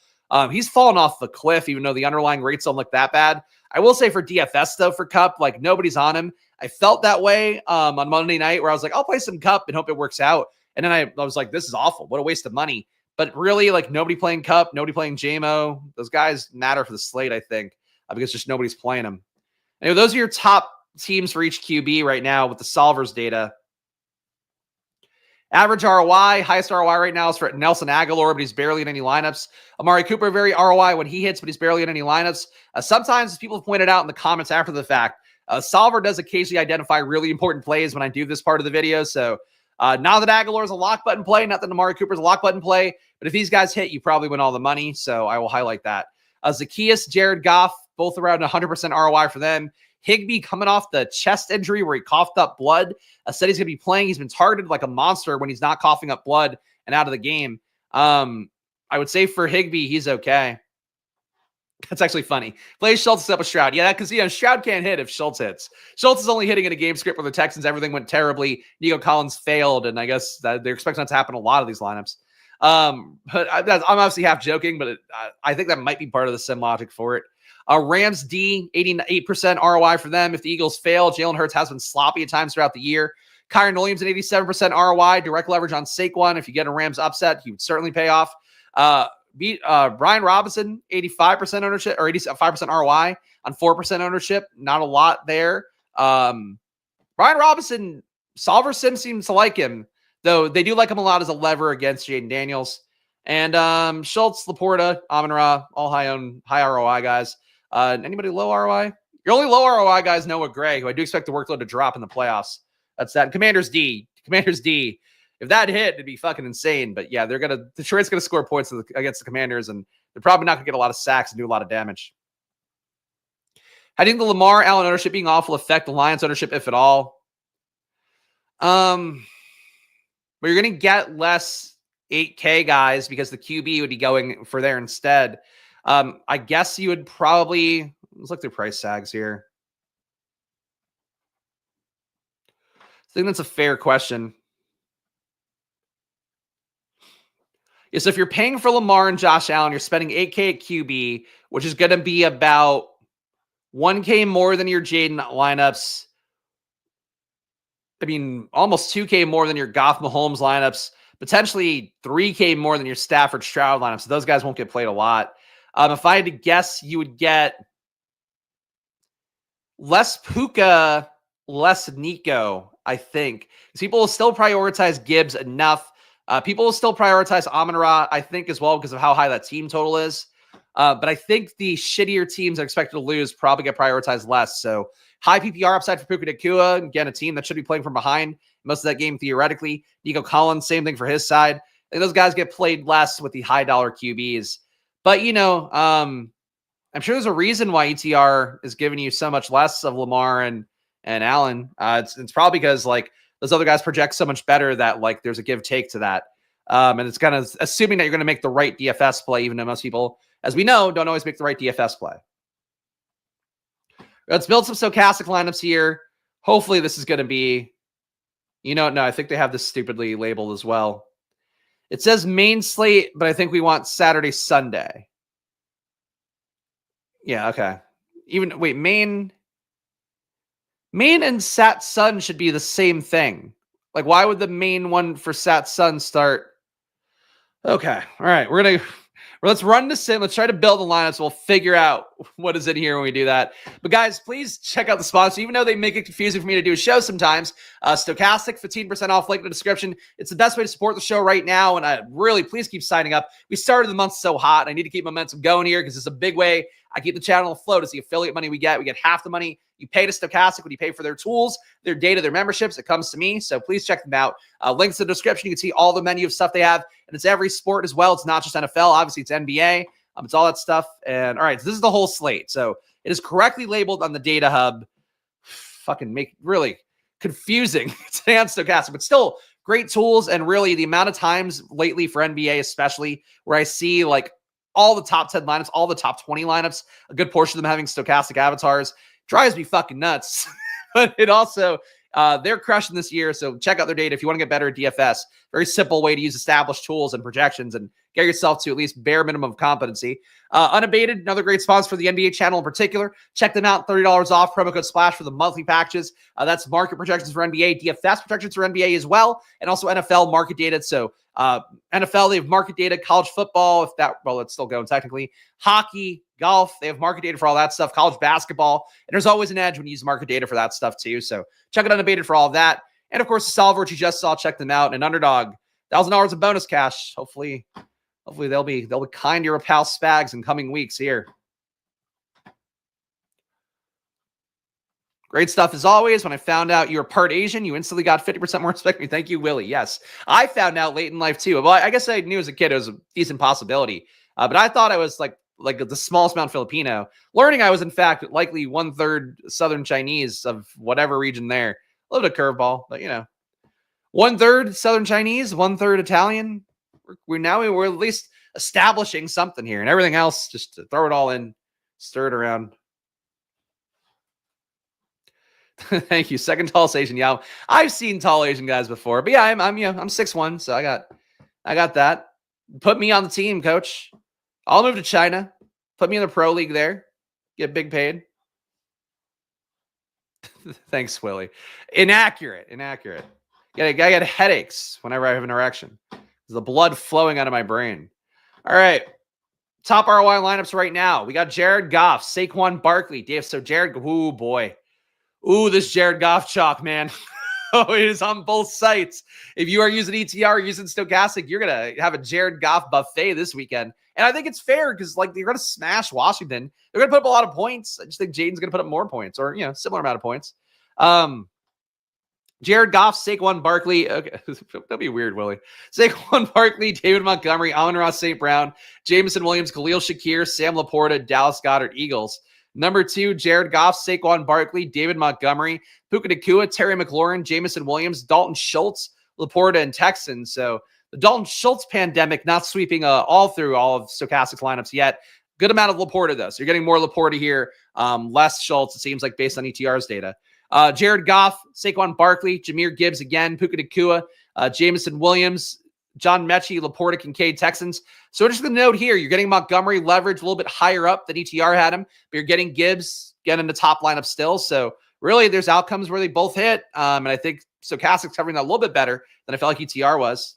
He's fallen off the cliff, even though the underlying rates don't look that bad. I will say for DFS though, for Kupp, like nobody's on him. I felt that way on Monday night where I was like, I'll play some Kupp and hope it works out. And then I was like, this is awful. What a waste of money. But really, like nobody playing Kupp, nobody playing JMO. Those guys matter for the slate, I think, because just nobody's playing them. Anyway, those are your top teams for each QB right now with the solvers data. Average ROI, highest ROI right now is for Nelson Aguilar, but he's barely in any lineups. Amari Cooper, very ROI when he hits, but he's barely in any lineups. Sometimes, as people have pointed out in the comments after the fact, Solver does occasionally identify really important plays when I do this part of the video. So now that Aguilar is a lock button play, not that Amari Cooper is a lock button play, but if these guys hit, you probably win all the money. So I will highlight that. Zacchaeus, Jared Goff, both around 100% ROI for them. Higbee coming off the chest injury where he coughed up blood. Said he's going to be playing. He's been targeted like a monster when he's not coughing up blood and out of the game. I would say for Higbee, he's okay. That's actually funny. Play Schultz up with Stroud. Yeah, because Stroud can't hit if Schultz hits. Schultz is only hitting in a game script where the Texans, everything went terribly. Nico Collins failed, and I guess that they're expecting that to happen in a lot of these lineups. But I'm obviously half joking, but I think that might be part of the sim logic for it. Rams D, 88% ROI for them. If the Eagles fail, Jalen Hurts has been sloppy at times throughout the year. Kyron Williams at 87% ROI, direct leverage on Saquon. If you get a Rams upset, he would certainly pay off. Brian Robinson, 85% ownership or 85% ROI on 4% ownership. Not a lot there. Brian Robinson, Solver Sim seems to like him, though they do like him a lot as a lever against Jaden Daniels. And Schultz, Laporta, Amon-Ra, all high ROI guys. Anybody low ROI? Your only low ROI guys, Noah Gray, who I do expect the workload to drop in the playoffs. That's that. Commanders D. If that hit, it'd be fucking insane. But yeah, Detroit's gonna score points against the Commanders, and they're probably not gonna get a lot of sacks and do a lot of damage. How do you think the Lamar Allen ownership being off will affect the Lions ownership, if at all? But you're gonna get less 8K guys because the QB would be going for there instead. I guess you would probably let's look through price tags here. I think that's a fair question. Yeah, so if you're paying for Lamar and Josh Allen, you're spending 8K at QB, which is going to be about 1K more than your Jaden lineups. I mean, almost 2K more than your Goff Mahomes lineups, potentially 3K more than your Stafford Stroud lineups. So those guys won't get played a lot. If I had to guess, you would get less Puka, less Nico, I think. Because people will still prioritize Gibbs enough. People will still prioritize Amon-Ra, I think, as well, because of how high that team total is. But I think the shittier teams are expected to lose probably get prioritized less. So high PPR upside for Puka Nacua. Again, a team that should be playing from behind most of that game theoretically. Nico Collins, same thing for his side. And those guys get played less with the high dollar QBs. But, I'm sure there's a reason why ETR is giving you so much less of Lamar and Allen. It's probably because those other guys project so much better that there's a give take to that. And it's kind of assuming that you're going to make the right DFS play, even though most people, as we know, don't always make the right DFS play. Let's build some stochastic lineups here. Hopefully this is going to be, no, I think they have this stupidly labeled as well. It says main slate, but I think we want Saturday, Sunday. Yeah, okay. Main and Sat Sun should be the same thing. Why would the main one for Sat Sun start? Okay, all right. Let's run the sim. Let's try to build the lineups. We'll figure out what is in here when we do that. But guys, please check out the sponsor. Even though they make it confusing for me to do a show sometimes, Stochastic, 15% off, link in the description. It's the best way to support the show right now. And please keep signing up. We started the month so hot. I need to keep momentum going here because it's a big way I keep the channel afloat. It's the affiliate money we get. We get half the money you pay to Stochastic when you pay for their tools, their data, their memberships. It comes to me. So please check them out. Links in the description. You can see all the menu of stuff they have. And it's every sport as well. It's not just NFL. Obviously, it's NBA. It's all that stuff. And all right, so this is the whole slate. So it is correctly labeled on the data hub. Fucking make really confusing today on Stochastic, but still great tools. And really the amount of times lately for NBA, especially where I see all the top 10 lineups, all the top 20 lineups, a good portion of them having stochastic avatars, drives me fucking nuts. But it also, they're crushing this year. So check out their data if you want to get better at DFS. Very simple way to use established tools and projections and get yourself to at least bare minimum of competency. Unabated, another great sponsor for the NBA channel in particular. Check them out, $30 off, promo code SPLASH for the monthly packages. That's market projections for NBA, DFS projections for NBA as well, and also NFL market data. So NFL, they have market data, college football, it's still going technically, hockey, golf, they have market data for all that stuff, college basketball, and there's always an edge when you use market data for that stuff too. So check it out, Unabated, for all of that. And of course, the Solver, which you just saw, check them out. And Underdog, $1,000 of bonus cash. Hopefully they'll be kind to your pal Spags in coming weeks here. Great stuff as always. When I found out you were part Asian, you instantly got 50% more respect. Thank you, Willie. Yes, I found out late in life too. Well, I guess I knew as a kid it was a decent possibility, but I thought I was like the smallest amount Filipino. Learning I was in fact likely 1/3 Southern Chinese of whatever region there. A little bit of curveball, but 1/3 Southern Chinese, 1/3 Italian. We're at least establishing something here, and everything else just to throw it all in, stir it around. Thank you. Second tallest Asian. Yeah, I've seen tall Asian guys before, but yeah, I'm 6'1", so I got that. Put me on the team, coach. I'll move to China. Put me in the pro league there. Get big paid. Thanks, Willie. Inaccurate. I get headaches whenever I have an erection. The blood flowing out of my brain. All right. Top ROI lineups right now. We got Jared Goff, Saquon Barkley, Dave. So Jared, ooh, boy. Ooh, this Jared Goff chalk, man. Oh, it is on both sites. If you are using ETR or using Stochastic, you're going to have a Jared Goff buffet this weekend. And I think it's fair because, like, they're going to smash Washington. They're going to put up a lot of points. I just think Jaden's going to put up more points or, similar amount of points. Jared Goff, Saquon Barkley. Okay, that'd be weird, Willie. Saquon Barkley, David Montgomery, Amon-Ra St. Brown, Jameson Williams, Khalil Shakir, Sam Laporta, Dallas Goedert, Eagles. Number 2, Jared Goff, Saquon Barkley, David Montgomery, Puka Nacua, Terry McLaurin, Jameson Williams, Dalton Schultz, Laporta, and Texans. So the Dalton Schultz pandemic not sweeping all through all of Stochastic's lineups yet. Good amount of Laporta, though. So you're getting more Laporta here, less Schultz, it seems like, based on ETR's data. Jared Goff, Saquon Barkley, Jahmyr Gibbs again, Puka Nacua, Jameson Williams, John Mechie, Laporta, Kincaid, Texans. So we're just going to note here, you're getting Montgomery leverage a little bit higher up than ETR had him, but you're getting Gibbs, getting the top lineup still. So really, there's outcomes where they both hit, and I think Stochastic's covering that a little bit better than I felt like ETR was.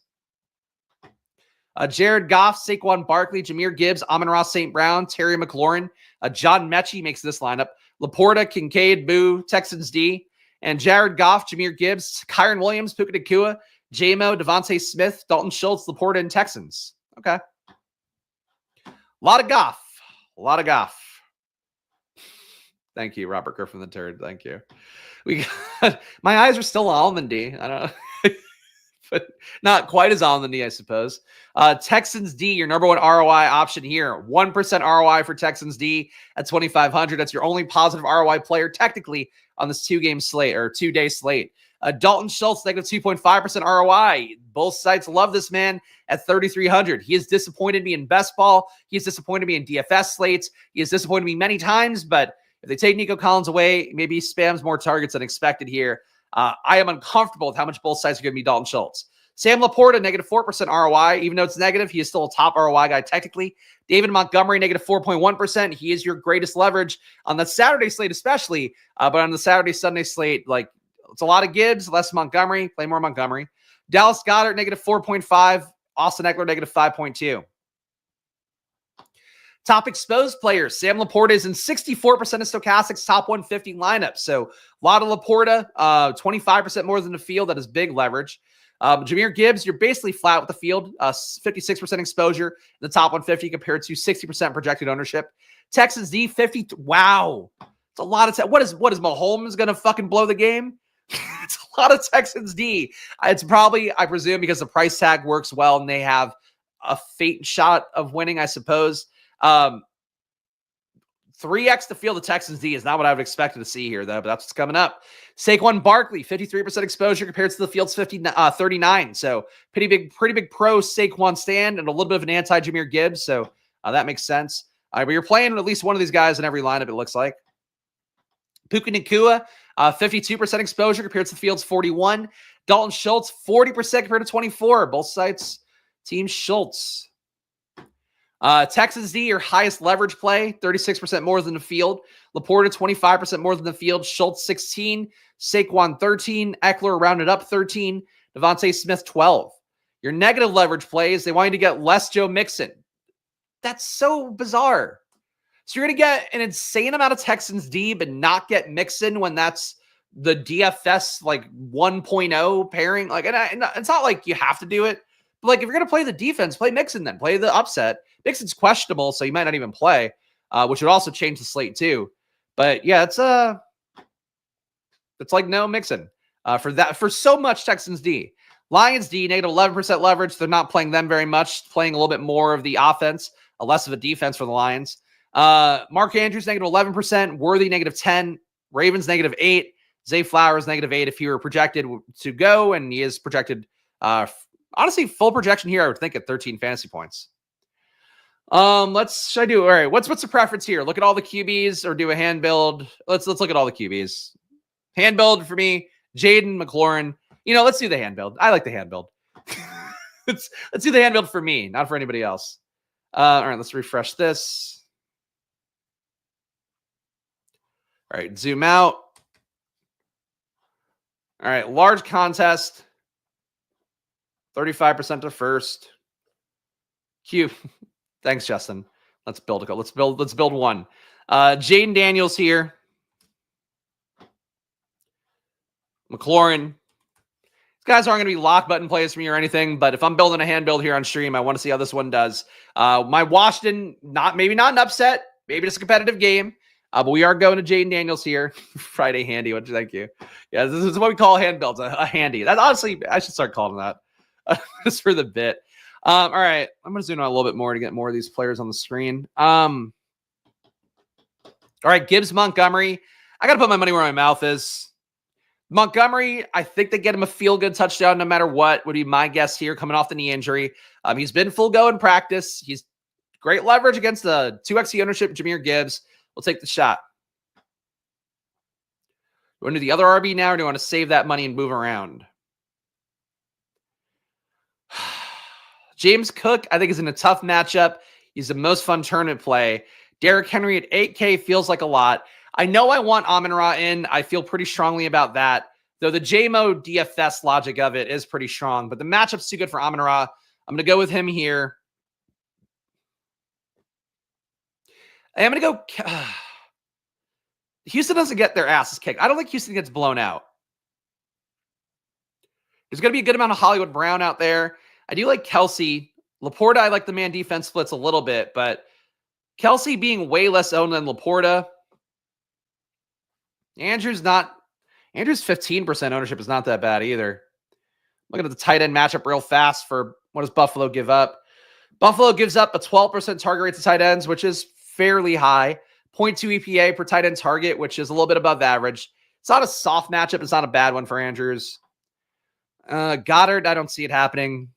Jared Goff, Saquon Barkley, Jahmyr Gibbs, Amon-Ra St. Brown, Terry McLaurin, John Mechie makes this lineup. Laporta, Kincaid, Boo, Texans D, and Jared Goff, Jahmyr Gibbs, Kyron Williams, Puka Nacua, J-Mo, Devontae Smith, Dalton Schultz, Laporta, and Texans. Okay. A lot of Goff. Thank you, Robert Griffin III. Thank you. My eyes are still almondy. I don't know. But not quite as almondy, I suppose. Texans D, your number one ROI option here. 1% ROI for Texans D at 2,500. That's your only positive ROI player technically on this two-day slate. Dalton Schultz, negative 2.5% ROI. Both sites love this man at 3,300. He has disappointed me in best ball. He has disappointed me in DFS slates. He has disappointed me many times, but if they take Nico Collins away, maybe he spams more targets than expected here. I am uncomfortable with how much both sides are giving me Dalton Schultz. Sam Laporta, negative 4% ROI. Even though it's negative, he is still a top ROI guy technically. David Montgomery, negative 4.1%. He is your greatest leverage on the Saturday slate especially, but on the Saturday-Sunday slate, like, it's a lot of Gibbs, less Montgomery. Play more Montgomery. Dallas Goedert, negative 4.5. Austin Eckler, negative 5.2. Top exposed players. Sam Laporta is in 64% of Stochastic's top 150 lineup. So a lot of Laporta, 25% more than the field. That is big leverage. Jahmyr Gibbs, you're basically flat with the field. 56% exposure in the top 150 compared to 60% projected ownership. Texans D, 50. Wow. It's a lot of what is Mahomes going to fucking blow the game? It's a lot of Texans D. It's probably, I presume, because the price tag works well and they have a faint shot of winning, I suppose. 3x the field of Texans D is not what I would expect to see here, though, but that's what's coming up. Saquon Barkley, 53% exposure compared to the field's 39. So pretty big pro Saquon stand and a little bit of an anti-Jahmyr Gibbs. So that makes sense. But you're playing at least one of these guys in every lineup, it looks like. Puka Nacua, 52% exposure compared to the field's 41. Dalton Schultz, 40% compared to 24. Both sites, Team Schultz. Texans D, your highest leverage play, 36% more than the field. Laporta, 25% more than the field. Schultz, 16. Saquon, 13. Eckler, rounded up, 13. Devontae Smith, 12. Your negative leverage plays, they want you to get less Joe Mixon. That's so bizarre. So you're going to get an insane amount of Texans D, but not get Mixon when that's the DFS like 1.0 pairing. Like, and it's not like you have to do it. But like, if you're going to play the defense, play Mixon then. Play the upset. Mixon's questionable, so you might not even play, which would also change the slate too. But yeah, it's like no Mixon for so much Texans D. Lions D, negative 11% leverage. They're not playing them very much, playing a little bit more of the offense, less of a defense for the Lions. Mark Andrews, negative 11%. Worthy, negative 10. Ravens, negative 8. Zay Flowers, negative 8 if he were projected to go, and he is projected, honestly, full projection here, I would think at 13 fantasy points. Should I do, all right, what's the preference here? Look at all the QBs or do a hand build? Let's look at all the QBs. Hand build for me, Jaden McLaurin. Let's do the hand build. I like the hand build. let's do the hand build for me, not for anybody else. All right, let's refresh this. All right, zoom out. All right, large contest. 35% to first. Q. Thanks, Justin. Let's build a go. Let's build one. Jaden Daniels here. McLaurin. These guys aren't going to be lock button plays for me or anything, but if I'm building a hand build here on stream, I want to see how this one does. My Washington, maybe not an upset, maybe just a competitive game. But we are going to Jaden Daniels here. Friday handy. Thank you. Yeah, this is what we call hand builds, a handy. That's honestly, I should start calling that just for the bit. All right, I'm going to zoom out a little bit more to get more of these players on the screen. All right, Gibbs Montgomery. I got to put my money where my mouth is. Montgomery, I think they get him a feel-good touchdown no matter what, would be my guess here coming off the knee injury. He's been full go in practice. He's great leverage against the 2XE ownership, Jahmyr Gibbs. We'll take the shot. You want to do the other RB now, or do you want to save that money and move around? James Cook, I think, is in a tough matchup. He's the most fun tournament play. Derrick Henry at 8K feels like a lot. I know I want Amon-Ra in. I feel pretty strongly about that, though the JMO DFS logic of it is pretty strong, but the matchup's too good for Amon-Ra. I'm going to go with him here. I'm going to go... Houston doesn't get their asses kicked. I don't think Houston gets blown out. There's going to be a good amount of Hollywood Brown out there. I do like Kelsey. Laporta, I like the man defense splits a little bit, but Kelsey being way less owned than Laporta. Andrews 15% ownership is not that bad either. Looking at the tight end matchup real fast for what does Buffalo give up? Buffalo gives up a 12% target rate to tight ends, which is fairly high. 0.2 EPA per tight end target, which is a little bit above average. It's not a soft matchup. It's not a bad one for Andrews. Goddard, I don't see it happening.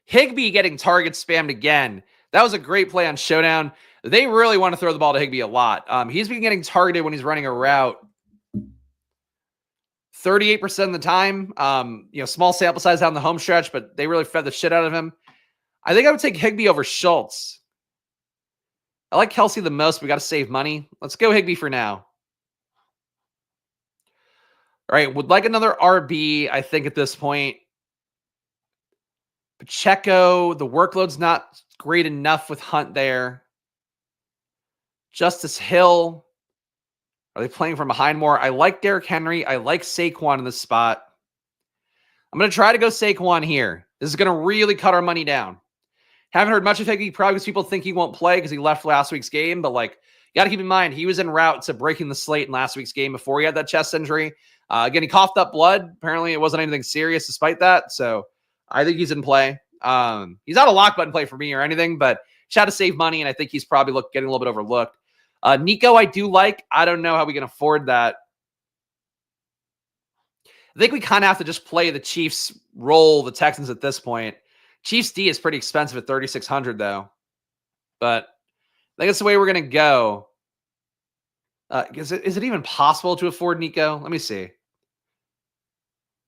Higbee getting target spammed again. That was a great play on Showdown. They really want to throw the ball to Higbee a lot. He's been getting targeted when he's running a route 38% of the time. Small sample size down the home stretch, but they really fed the shit out of him. I think I would take Higbee over Schultz. I like Kelsey the most. We got to save money. Let's go Higbee for now. All right, would like another RB, I think, at this point. Pacheco, the workload's not great enough with Hunt there. Justice Hill. Are they playing from behind more? I like Derrick Henry. I like Saquon in this spot. I'm going to try to go Saquon here. This is going to really cut our money down. Haven't heard much of Higbee, probably because people think he won't play because he left last week's game. But, you got to keep in mind, he was en route to breaking the slate in last week's game before he had that chest injury. Again, he coughed up blood. Apparently, it wasn't anything serious despite that. So, I think he's in play. He's not a lock button play for me or anything, but try to save money, and I think he's probably getting a little bit overlooked. Nico, I do like. I don't know how we can afford that. I think we kind of have to just play the Chiefs roll the Texans at this point. Chiefs D is pretty expensive at $3,600 though, but I think that's the way we're going to go. Is it even possible to afford Nico? Let me see.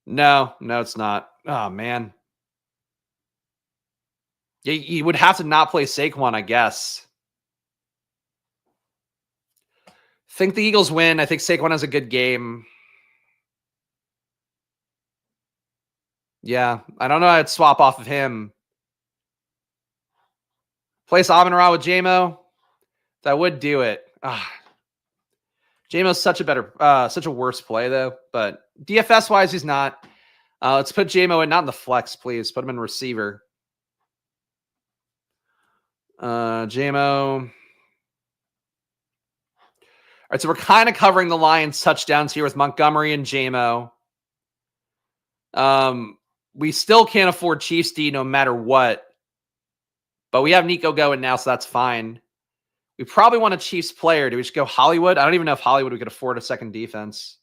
No, it's not. Oh man. You would have to not play Saquon, I guess. Think the Eagles win. I think Saquon has a good game. Yeah, I don't know. I'd swap off of him. Place Amon-Ra with JMO. That would do it. JMO's such a worse play though. But DFS wise, he's not. Let's put JMO in, not in the flex, please. Put him in receiver. JMO. All right, so we're kind of covering the Lions touchdowns here with Montgomery and JMO. We still can't afford Chiefs D no matter what. But we have Nico going now, so that's fine. We probably want a Chiefs player. Do we just go Hollywood? I don't even know if Hollywood we could afford a second defense.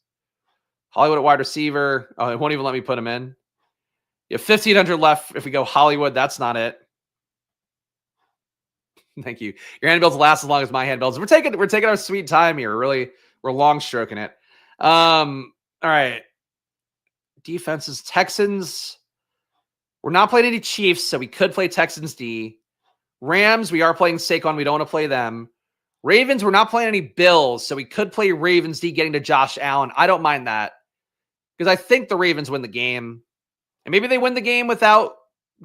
Hollywood at wide receiver. Oh, it won't even let me put him in. You have 1,500 left. If we go Hollywood, that's not it. Thank you. Your hand builds last as long as my hand builds. We're taking our sweet time here. We're long stroking it. All right. defenses. Texans. We're not playing any Chiefs, so we could play Texans D. Rams, we are playing Saquon. We don't want to play them. Ravens, we're not playing any Bills, so we could play Ravens D getting to Josh Allen. I don't mind that because I think the Ravens win the game. And maybe they win the game without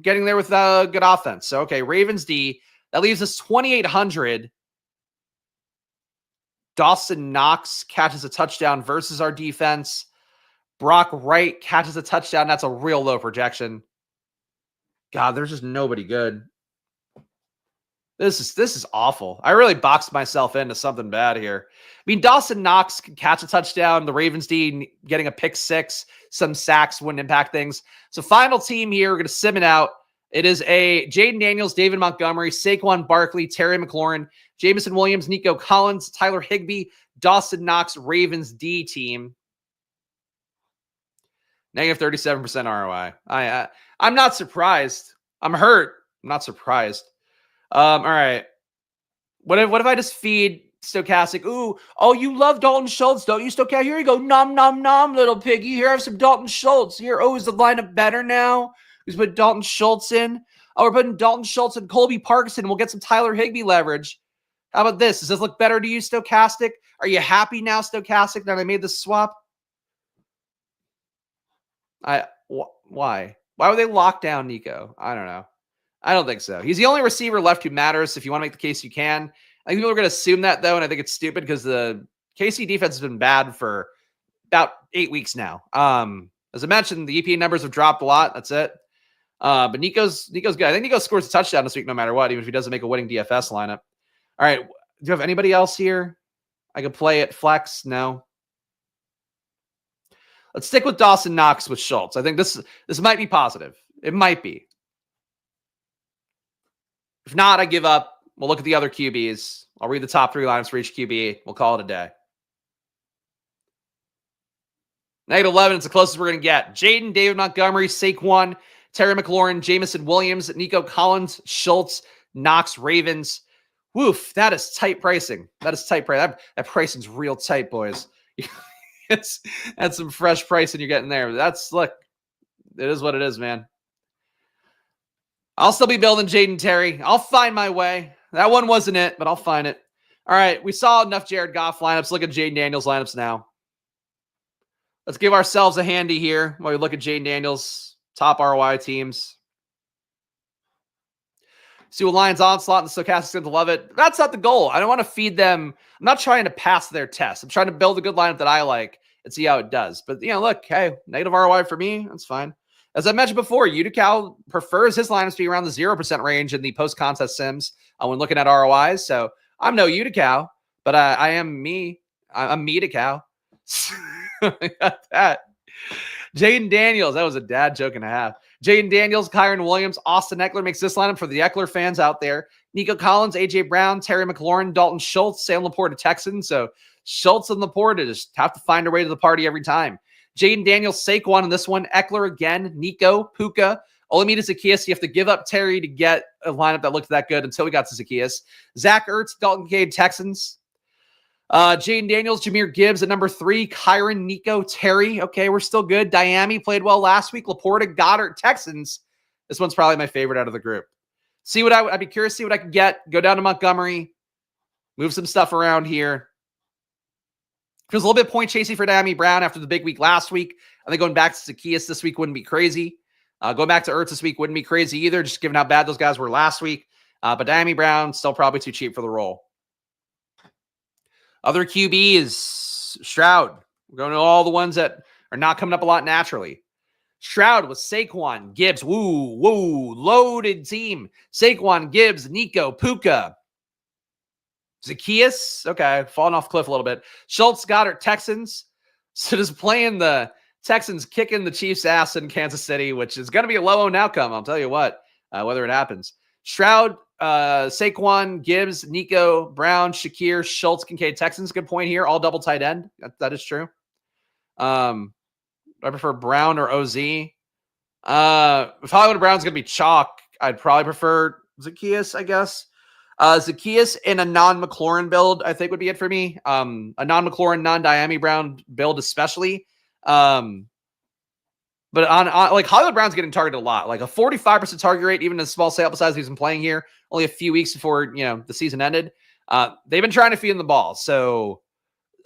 getting there with a good offense. So, okay, Ravens D. That leaves us 2,800. Dawson Knox catches a touchdown versus our defense. Brock Wright catches a touchdown. That's a real low projection. God, there's just nobody good. This is awful. I really boxed myself into something bad here. I mean, Dawson Knox can catch a touchdown. The Ravens D getting a pick six, some sacks wouldn't impact things. So final team here, we're going to sim it out. It is a Jaden Daniels, David Montgomery, Saquon Barkley, Terry McLaurin, Jameson Williams, Nico Collins, Tyler Higbee, Dawson Knox, Ravens D team. Negative 37% ROI. I'm not surprised. I'm hurt. I'm not surprised. All right. What if I just feed Stochastic? Ooh, oh, you love Dalton Schultz, don't you, Stochastic? Here you go. Nom, nom, nom, little piggy. Here, have some Dalton Schultz. Here, oh, is the lineup better now? We put Dalton Schultz in. Oh, we're putting Dalton Schultz and Colby Parkinson. We'll get some Tyler Higbee leverage. How about this? Does this look better to you, Stochastic? Are you happy now, Stochastic, that I made this swap? Why? Why would they lock down Nico? I don't know. I don't think so. He's the only receiver left who matters. If you want to make the case, you can. I think people are going to assume that, though, and I think it's stupid because the KC defense has been bad for about 8 weeks now. As I mentioned, the EPA numbers have dropped a lot. That's it. But Nico's good. I think Nico scores a touchdown this week no matter what, even if he doesn't make a winning DFS lineup. All right. Do you have anybody else here? I could play it flex? No. Let's stick with Dawson Knox with Schultz. I think this might be positive. It might be. If not, I give up. We'll look at the other QBs. I'll read the top 3 lineups for each QB. We'll call it a day. Negative 11, it's the closest we're going to get. Jaden, David Montgomery, Saquon, Terry McLaurin, Jameson Williams, Nico Collins, Schultz, Knox, Ravens. Woof, that is tight pricing. That is tight price. That pricing's real tight, boys. That's some fresh pricing you're getting there. Look, it is what it is, man. I'll still be building Jaden Terry. I'll find my way. That one wasn't it, but I'll find it. All right, we saw enough Jared Goff lineups. Look at Jaden Daniels lineups now. Let's give ourselves a handy here while we look at Jaden Daniels' top ROI teams. See what Lions Onslaught and Stochastic's going to love it. That's not the goal. I don't want to feed them. I'm not trying to pass their test. I'm trying to build a good lineup that I like and see how it does. But, look, hey, negative ROI for me. That's fine. As I mentioned before, Utical prefers his lineups to be around the 0% range in the post-contest sims when looking at ROIs. So I'm no Utical, but I am me. I'm me-to-cow. I got that. Jaden Daniels. That was a dad joke and a half. Jaden Daniels, Kyron Williams, Austin Eckler makes this lineup for the Eckler fans out there. Nico Collins, A.J. Brown, Terry McLaurin, Dalton Schultz, Sam Laporta, Texan. So Schultz and Laporta just have to find their way to the party every time. Jaden Daniels, Saquon in this one. Eckler again. Nico, Puka, Olamide Zaccheaus. You have to give up Terry to get a lineup that looked that good until we got to Zaccheaus. Zach Ertz, Dalton Kincaid, Texans. Jaden Daniels, Jahmyr Gibbs at number 3. Kyron, Nico, Terry. Okay, we're still good. Diami played well last week. Laporta, Goddard, Texans. This one's probably my favorite out of the group. See what I'd be curious to see what I could get. Go down to Montgomery. Move some stuff around here. Feels a little bit point chasing for Diami Brown after the big week last week. I think going back to Zaccheaus this week wouldn't be crazy. Going back to Ertz this week wouldn't be crazy either, just given how bad those guys were last week. But Diami Brown, still probably too cheap for the role. Other QB is Stroud. We're going to all the ones that are not coming up a lot naturally. Stroud with Saquon, Gibbs. Woo, loaded team. Saquon, Gibbs, Nico, Puka. Zaccheaus, okay, falling off cliff a little bit. Schultz, Goddard, Texans. So just playing the Texans kicking the Chiefs' ass in Kansas City, which is going to be a low-owned outcome, I'll tell you what, whether it happens. Stroud, Saquon, Gibbs, Nico, Brown, Shakir, Schultz, Kincaid, Texans. Good point here. All double tight end. That is true. I prefer Brown or OZ. If Hollywood Brown's going to be chalk, I'd probably prefer Zaccheaus, I guess. Zaccheaus in a non-McLaurin build, I think would be it for me. A non-McLaurin, non-Diami Brown build especially. But on like Hollywood Brown's getting targeted a lot, like a 45% target rate, even in a small sample size he's been playing here, only a few weeks before the season ended. They've been trying to feed him the ball, so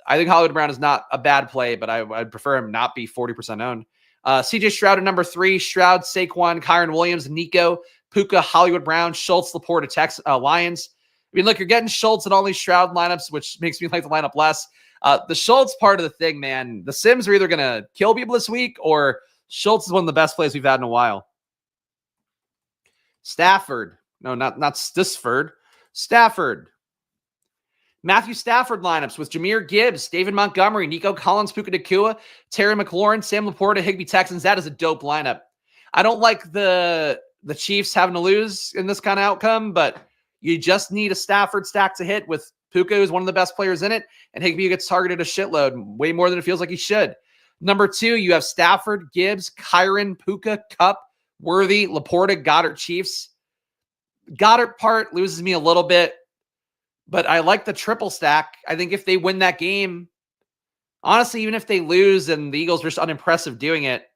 I think Hollywood Brown is not a bad play, but I'd prefer him not be 40% owned. CJ Stroud at number 3, Stroud, Saquon, Kyron Williams, Nico, Puka, Hollywood Brown, Schultz, Laporta, Lions. I mean, look, you're getting Schultz in all these Stroud lineups, which makes me like the lineup less. The Schultz part of the thing, man, the Sims are either going to kill people this week or Schultz is one of the best plays we've had in a while. Stafford. No, not Stisford. Stafford. Matthew Stafford lineups with Jahmyr Gibbs, David Montgomery, Nico Collins, Puka Nacua, Terry McLaurin, Sam Laporta, Higbee Texans. That is a dope lineup. I don't like the Chiefs having to lose in this kind of outcome, but you just need a Stafford stack to hit with Puka, who's one of the best players in it, and Higbee gets targeted a shitload, way more than it feels like he should. Number 2, you have Stafford, Gibbs, Kyron, Puka, Kupp, Worthy, Laporta, Goddard, Chiefs. Goddard part loses me a little bit, but I like the triple stack. I think if they win that game, honestly, even if they lose and the Eagles are just unimpressive doing it,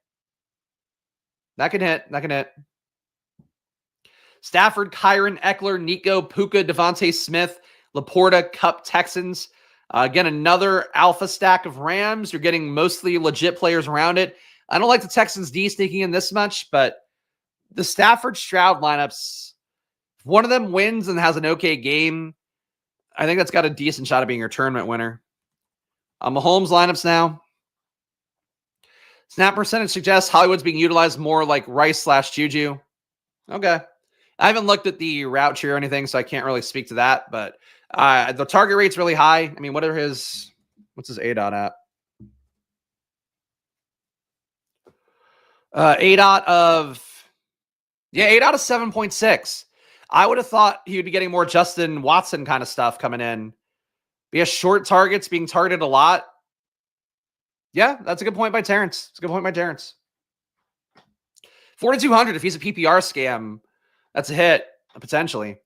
that can hit. That can hit. Stafford, Kyron, Eckler, Nico, Puka, Devontae Smith, Laporta, Kupp, Texans. Again, another alpha stack of Rams. You're getting mostly legit players around it. I don't like the Texans D sneaking in this much, but the Stafford Stroud lineups, if one of them wins and has an okay game, I think that's got a decent shot of being your tournament winner. Mahomes lineups now. Snap percentage suggests Hollywood's being utilized more like Rice/Juju. Okay. I haven't looked at the route tree or anything, so I can't really speak to that, but the target rate's really high. I mean, what's his ADOT at? ADOT of 7.6. I would have thought he would be getting more Justin Watson kind of stuff coming in. But yeah, short targets being targeted a lot. Yeah, that's a good point by Terrence. It's a good point by Terrence. 4,200 if he's a PPR scam. That's a hit, potentially.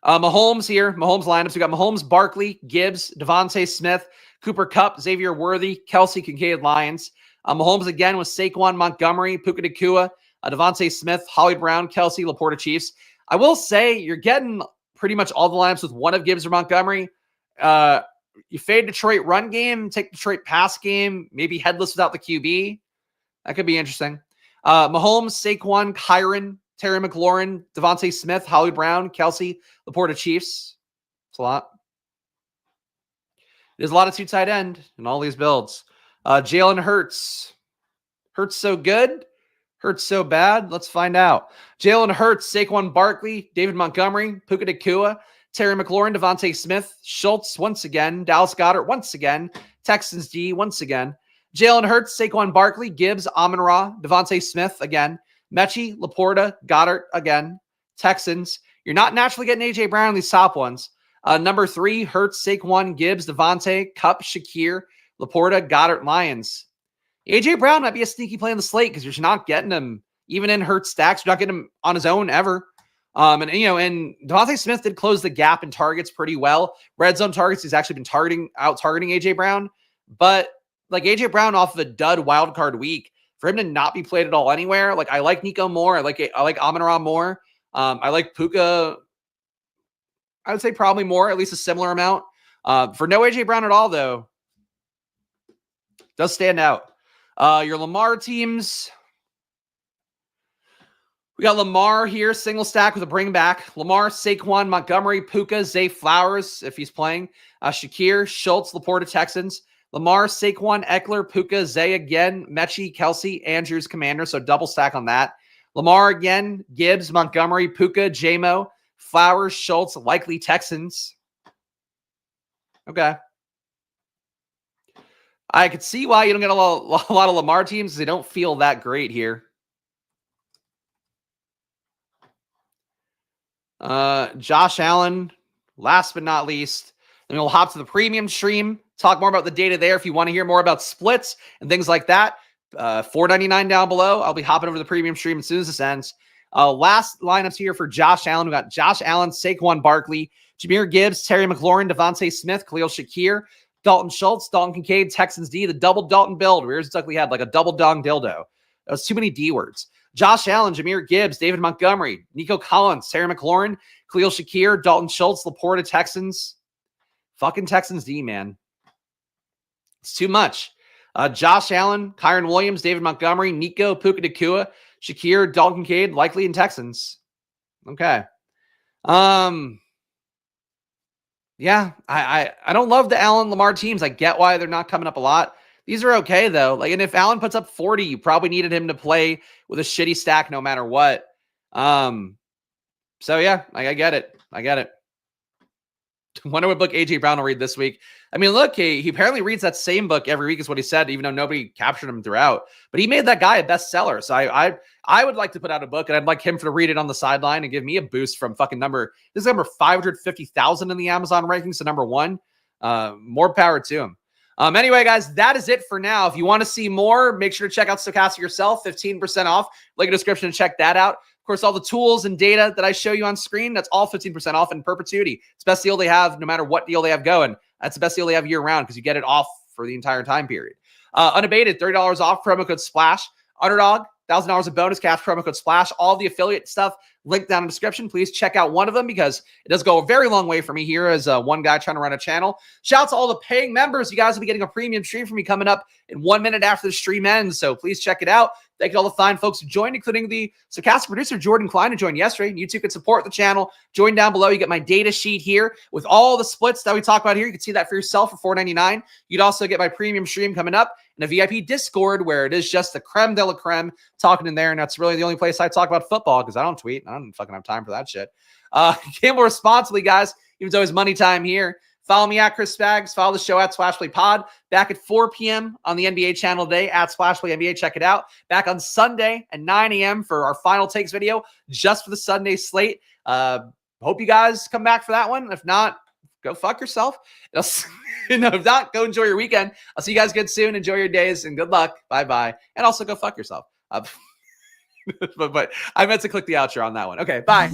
Mahomes here. Mahomes lineups. We got Mahomes, Barkley, Gibbs, Devontae Smith, Cooper Kupp, Xavier Worthy, Kelsey, Kincaid, Lions. Mahomes again with Saquon, Montgomery, Puka Nacua, Devontae Smith, Holly Brown, Kelsey, Laporta, Chiefs. I will say you're getting pretty much all the lineups with one of Gibbs or Montgomery. You fade Detroit run game, take Detroit pass game, maybe headless without the QB. That could be interesting. Mahomes, Saquon, Kyron, Terry McLaurin, Devontae Smith, Holly Brown, Kelsey, Laporta, Chiefs. It's a lot. There's a lot of 2 tight end in all these builds. Jalen Hurts. Hurts so good. Hurts so bad. Let's find out. Jalen Hurts, Saquon Barkley, David Montgomery, Puka Nacua, Terry McLaurin, Devontae Smith, Schultz once again, Dallas Goedert once again, Texans D once again. Jalen Hurts, Saquon Barkley, Gibbs, Amon-Ra, Devontae Smith again, Mechie, Laporta, Goddard again, Texans. You're not naturally getting A.J. Brown on these top ones. Number 3, Hurts, Saquon, Gibbs, Devontae, Kupp, Shakir, Laporta, Goddard, Lions. A.J. Brown might be a sneaky play on the slate because you're not getting him even in Hurts stacks. You're not getting him on his own ever. And Devontae Smith did close the gap in targets pretty well. Red zone targets, he's actually been out targeting A.J. Brown. But like A.J. Brown off of a dud wild card week, for him to not be played at all anywhere, like I like Nico more. I like Amon-Ra more. I like Puka, I would say probably more, at least a similar amount. For no A.J. Brown at all, though, does stand out. Your Lamar teams. We got Lamar here, single stack with a bring back. Lamar, Saquon, Montgomery, Puka, Zay Flowers, if he's playing. Shakir, Schultz, Laporta, Texans. Lamar, Saquon, Eckler, Puka, Zay again, Mechie, Kelsey, Andrews, Commander. So double stack on that. Lamar again, Gibbs, Montgomery, Puka, J-Mo, Flowers, Schultz, likely Texans. Okay. I could see why you don't get a lot of Lamar teams because they don't feel that great here. Josh Allen, last but not least. Then we'll hop to the premium stream, talk more about the data there if you want to hear more about splits and things like that. $4.99 down below. I'll be hopping over to the premium stream as soon as this ends. Last lineups here for Josh Allen. We got Josh Allen, Saquon Barkley, Jahmyr Gibbs, Terry McLaurin, Devontae Smith, Khalil Shakir, Dalton Schultz, Dalton Kincaid, Texans D, the double Dalton build. Where's Duckley had like a double dong dildo. That was too many D words. Josh Allen, Jahmyr Gibbs, David Montgomery, Nico Collins, Terry McLaurin, Khalil Shakir, Dalton Schultz, Laporta, Texans. Fucking Texans D, man. It's too much. Josh Allen, Kyron Williams, David Montgomery, Nico, Puka Nacua, Shakir, Dalton Cade, likely in Texans. Okay. Yeah, I don't love the Allen Lamar teams. I get why they're not coming up a lot. These are okay though. Like, and if Allen puts up 40, you probably needed him to play with a shitty stack no matter what. So yeah, I get it. I get it. Wonder what book AJ Brown will read this week. I mean, look, he apparently reads that same book every week is what he said, even though nobody captured him throughout. But he made that guy a bestseller. So I would like to put out a book, and I'd like him to read it on the sideline and give me a boost from fucking this is number 550,000 in the Amazon rankings to number 1. More power to him. Anyway, guys, that is it for now. If you want to see more, make sure to check out Stochastic yourself, 15% off. Link in the description to check that out. Of course, all the tools and data that I show you on screen, that's all 15% off in perpetuity. It's the best deal they have, no matter what deal they have going. That's the best deal they have year round because you get it off for the entire time period. Unabated, $30 off, promo code SPLASH. Underdog, $1,000 of bonus cash, promo code SPLASH. All the affiliate stuff linked down in the description. Please check out one of them because it does go a very long way for me here as one guy trying to run a channel. Shout out to all the paying members. You guys will be getting a premium stream from me coming up in 1 minute after the stream ends. So please check it out. Thank you to all the fine folks who joined, including the Stochastic producer, Jordan Klein, who joined yesterday. You too can support the channel. Join down below. You get my data sheet here with all the splits that we talk about here. You can see that for yourself for $4.99. You'd also get my premium stream coming up in a VIP Discord where it is just the creme de la creme talking in there. And that's really the only place I talk about football because I don't tweet. I don't fucking have time for that shit. Gamble responsibly, guys. Even though it's money time here. Follow me at Chris Spags. Follow the show at Splashplay Pod. Back at 4 p.m. on the NBA channel today at Splashplay NBA. Check it out. Back on Sunday at 9 a.m. for our final takes video just for the Sunday slate. Hope you guys come back for that one. If not, go fuck yourself. If not, go enjoy your weekend. I'll see you guys again soon. Enjoy your days and good luck. Bye-bye. And also go fuck yourself. But I meant to click the outro on that one. Okay, bye.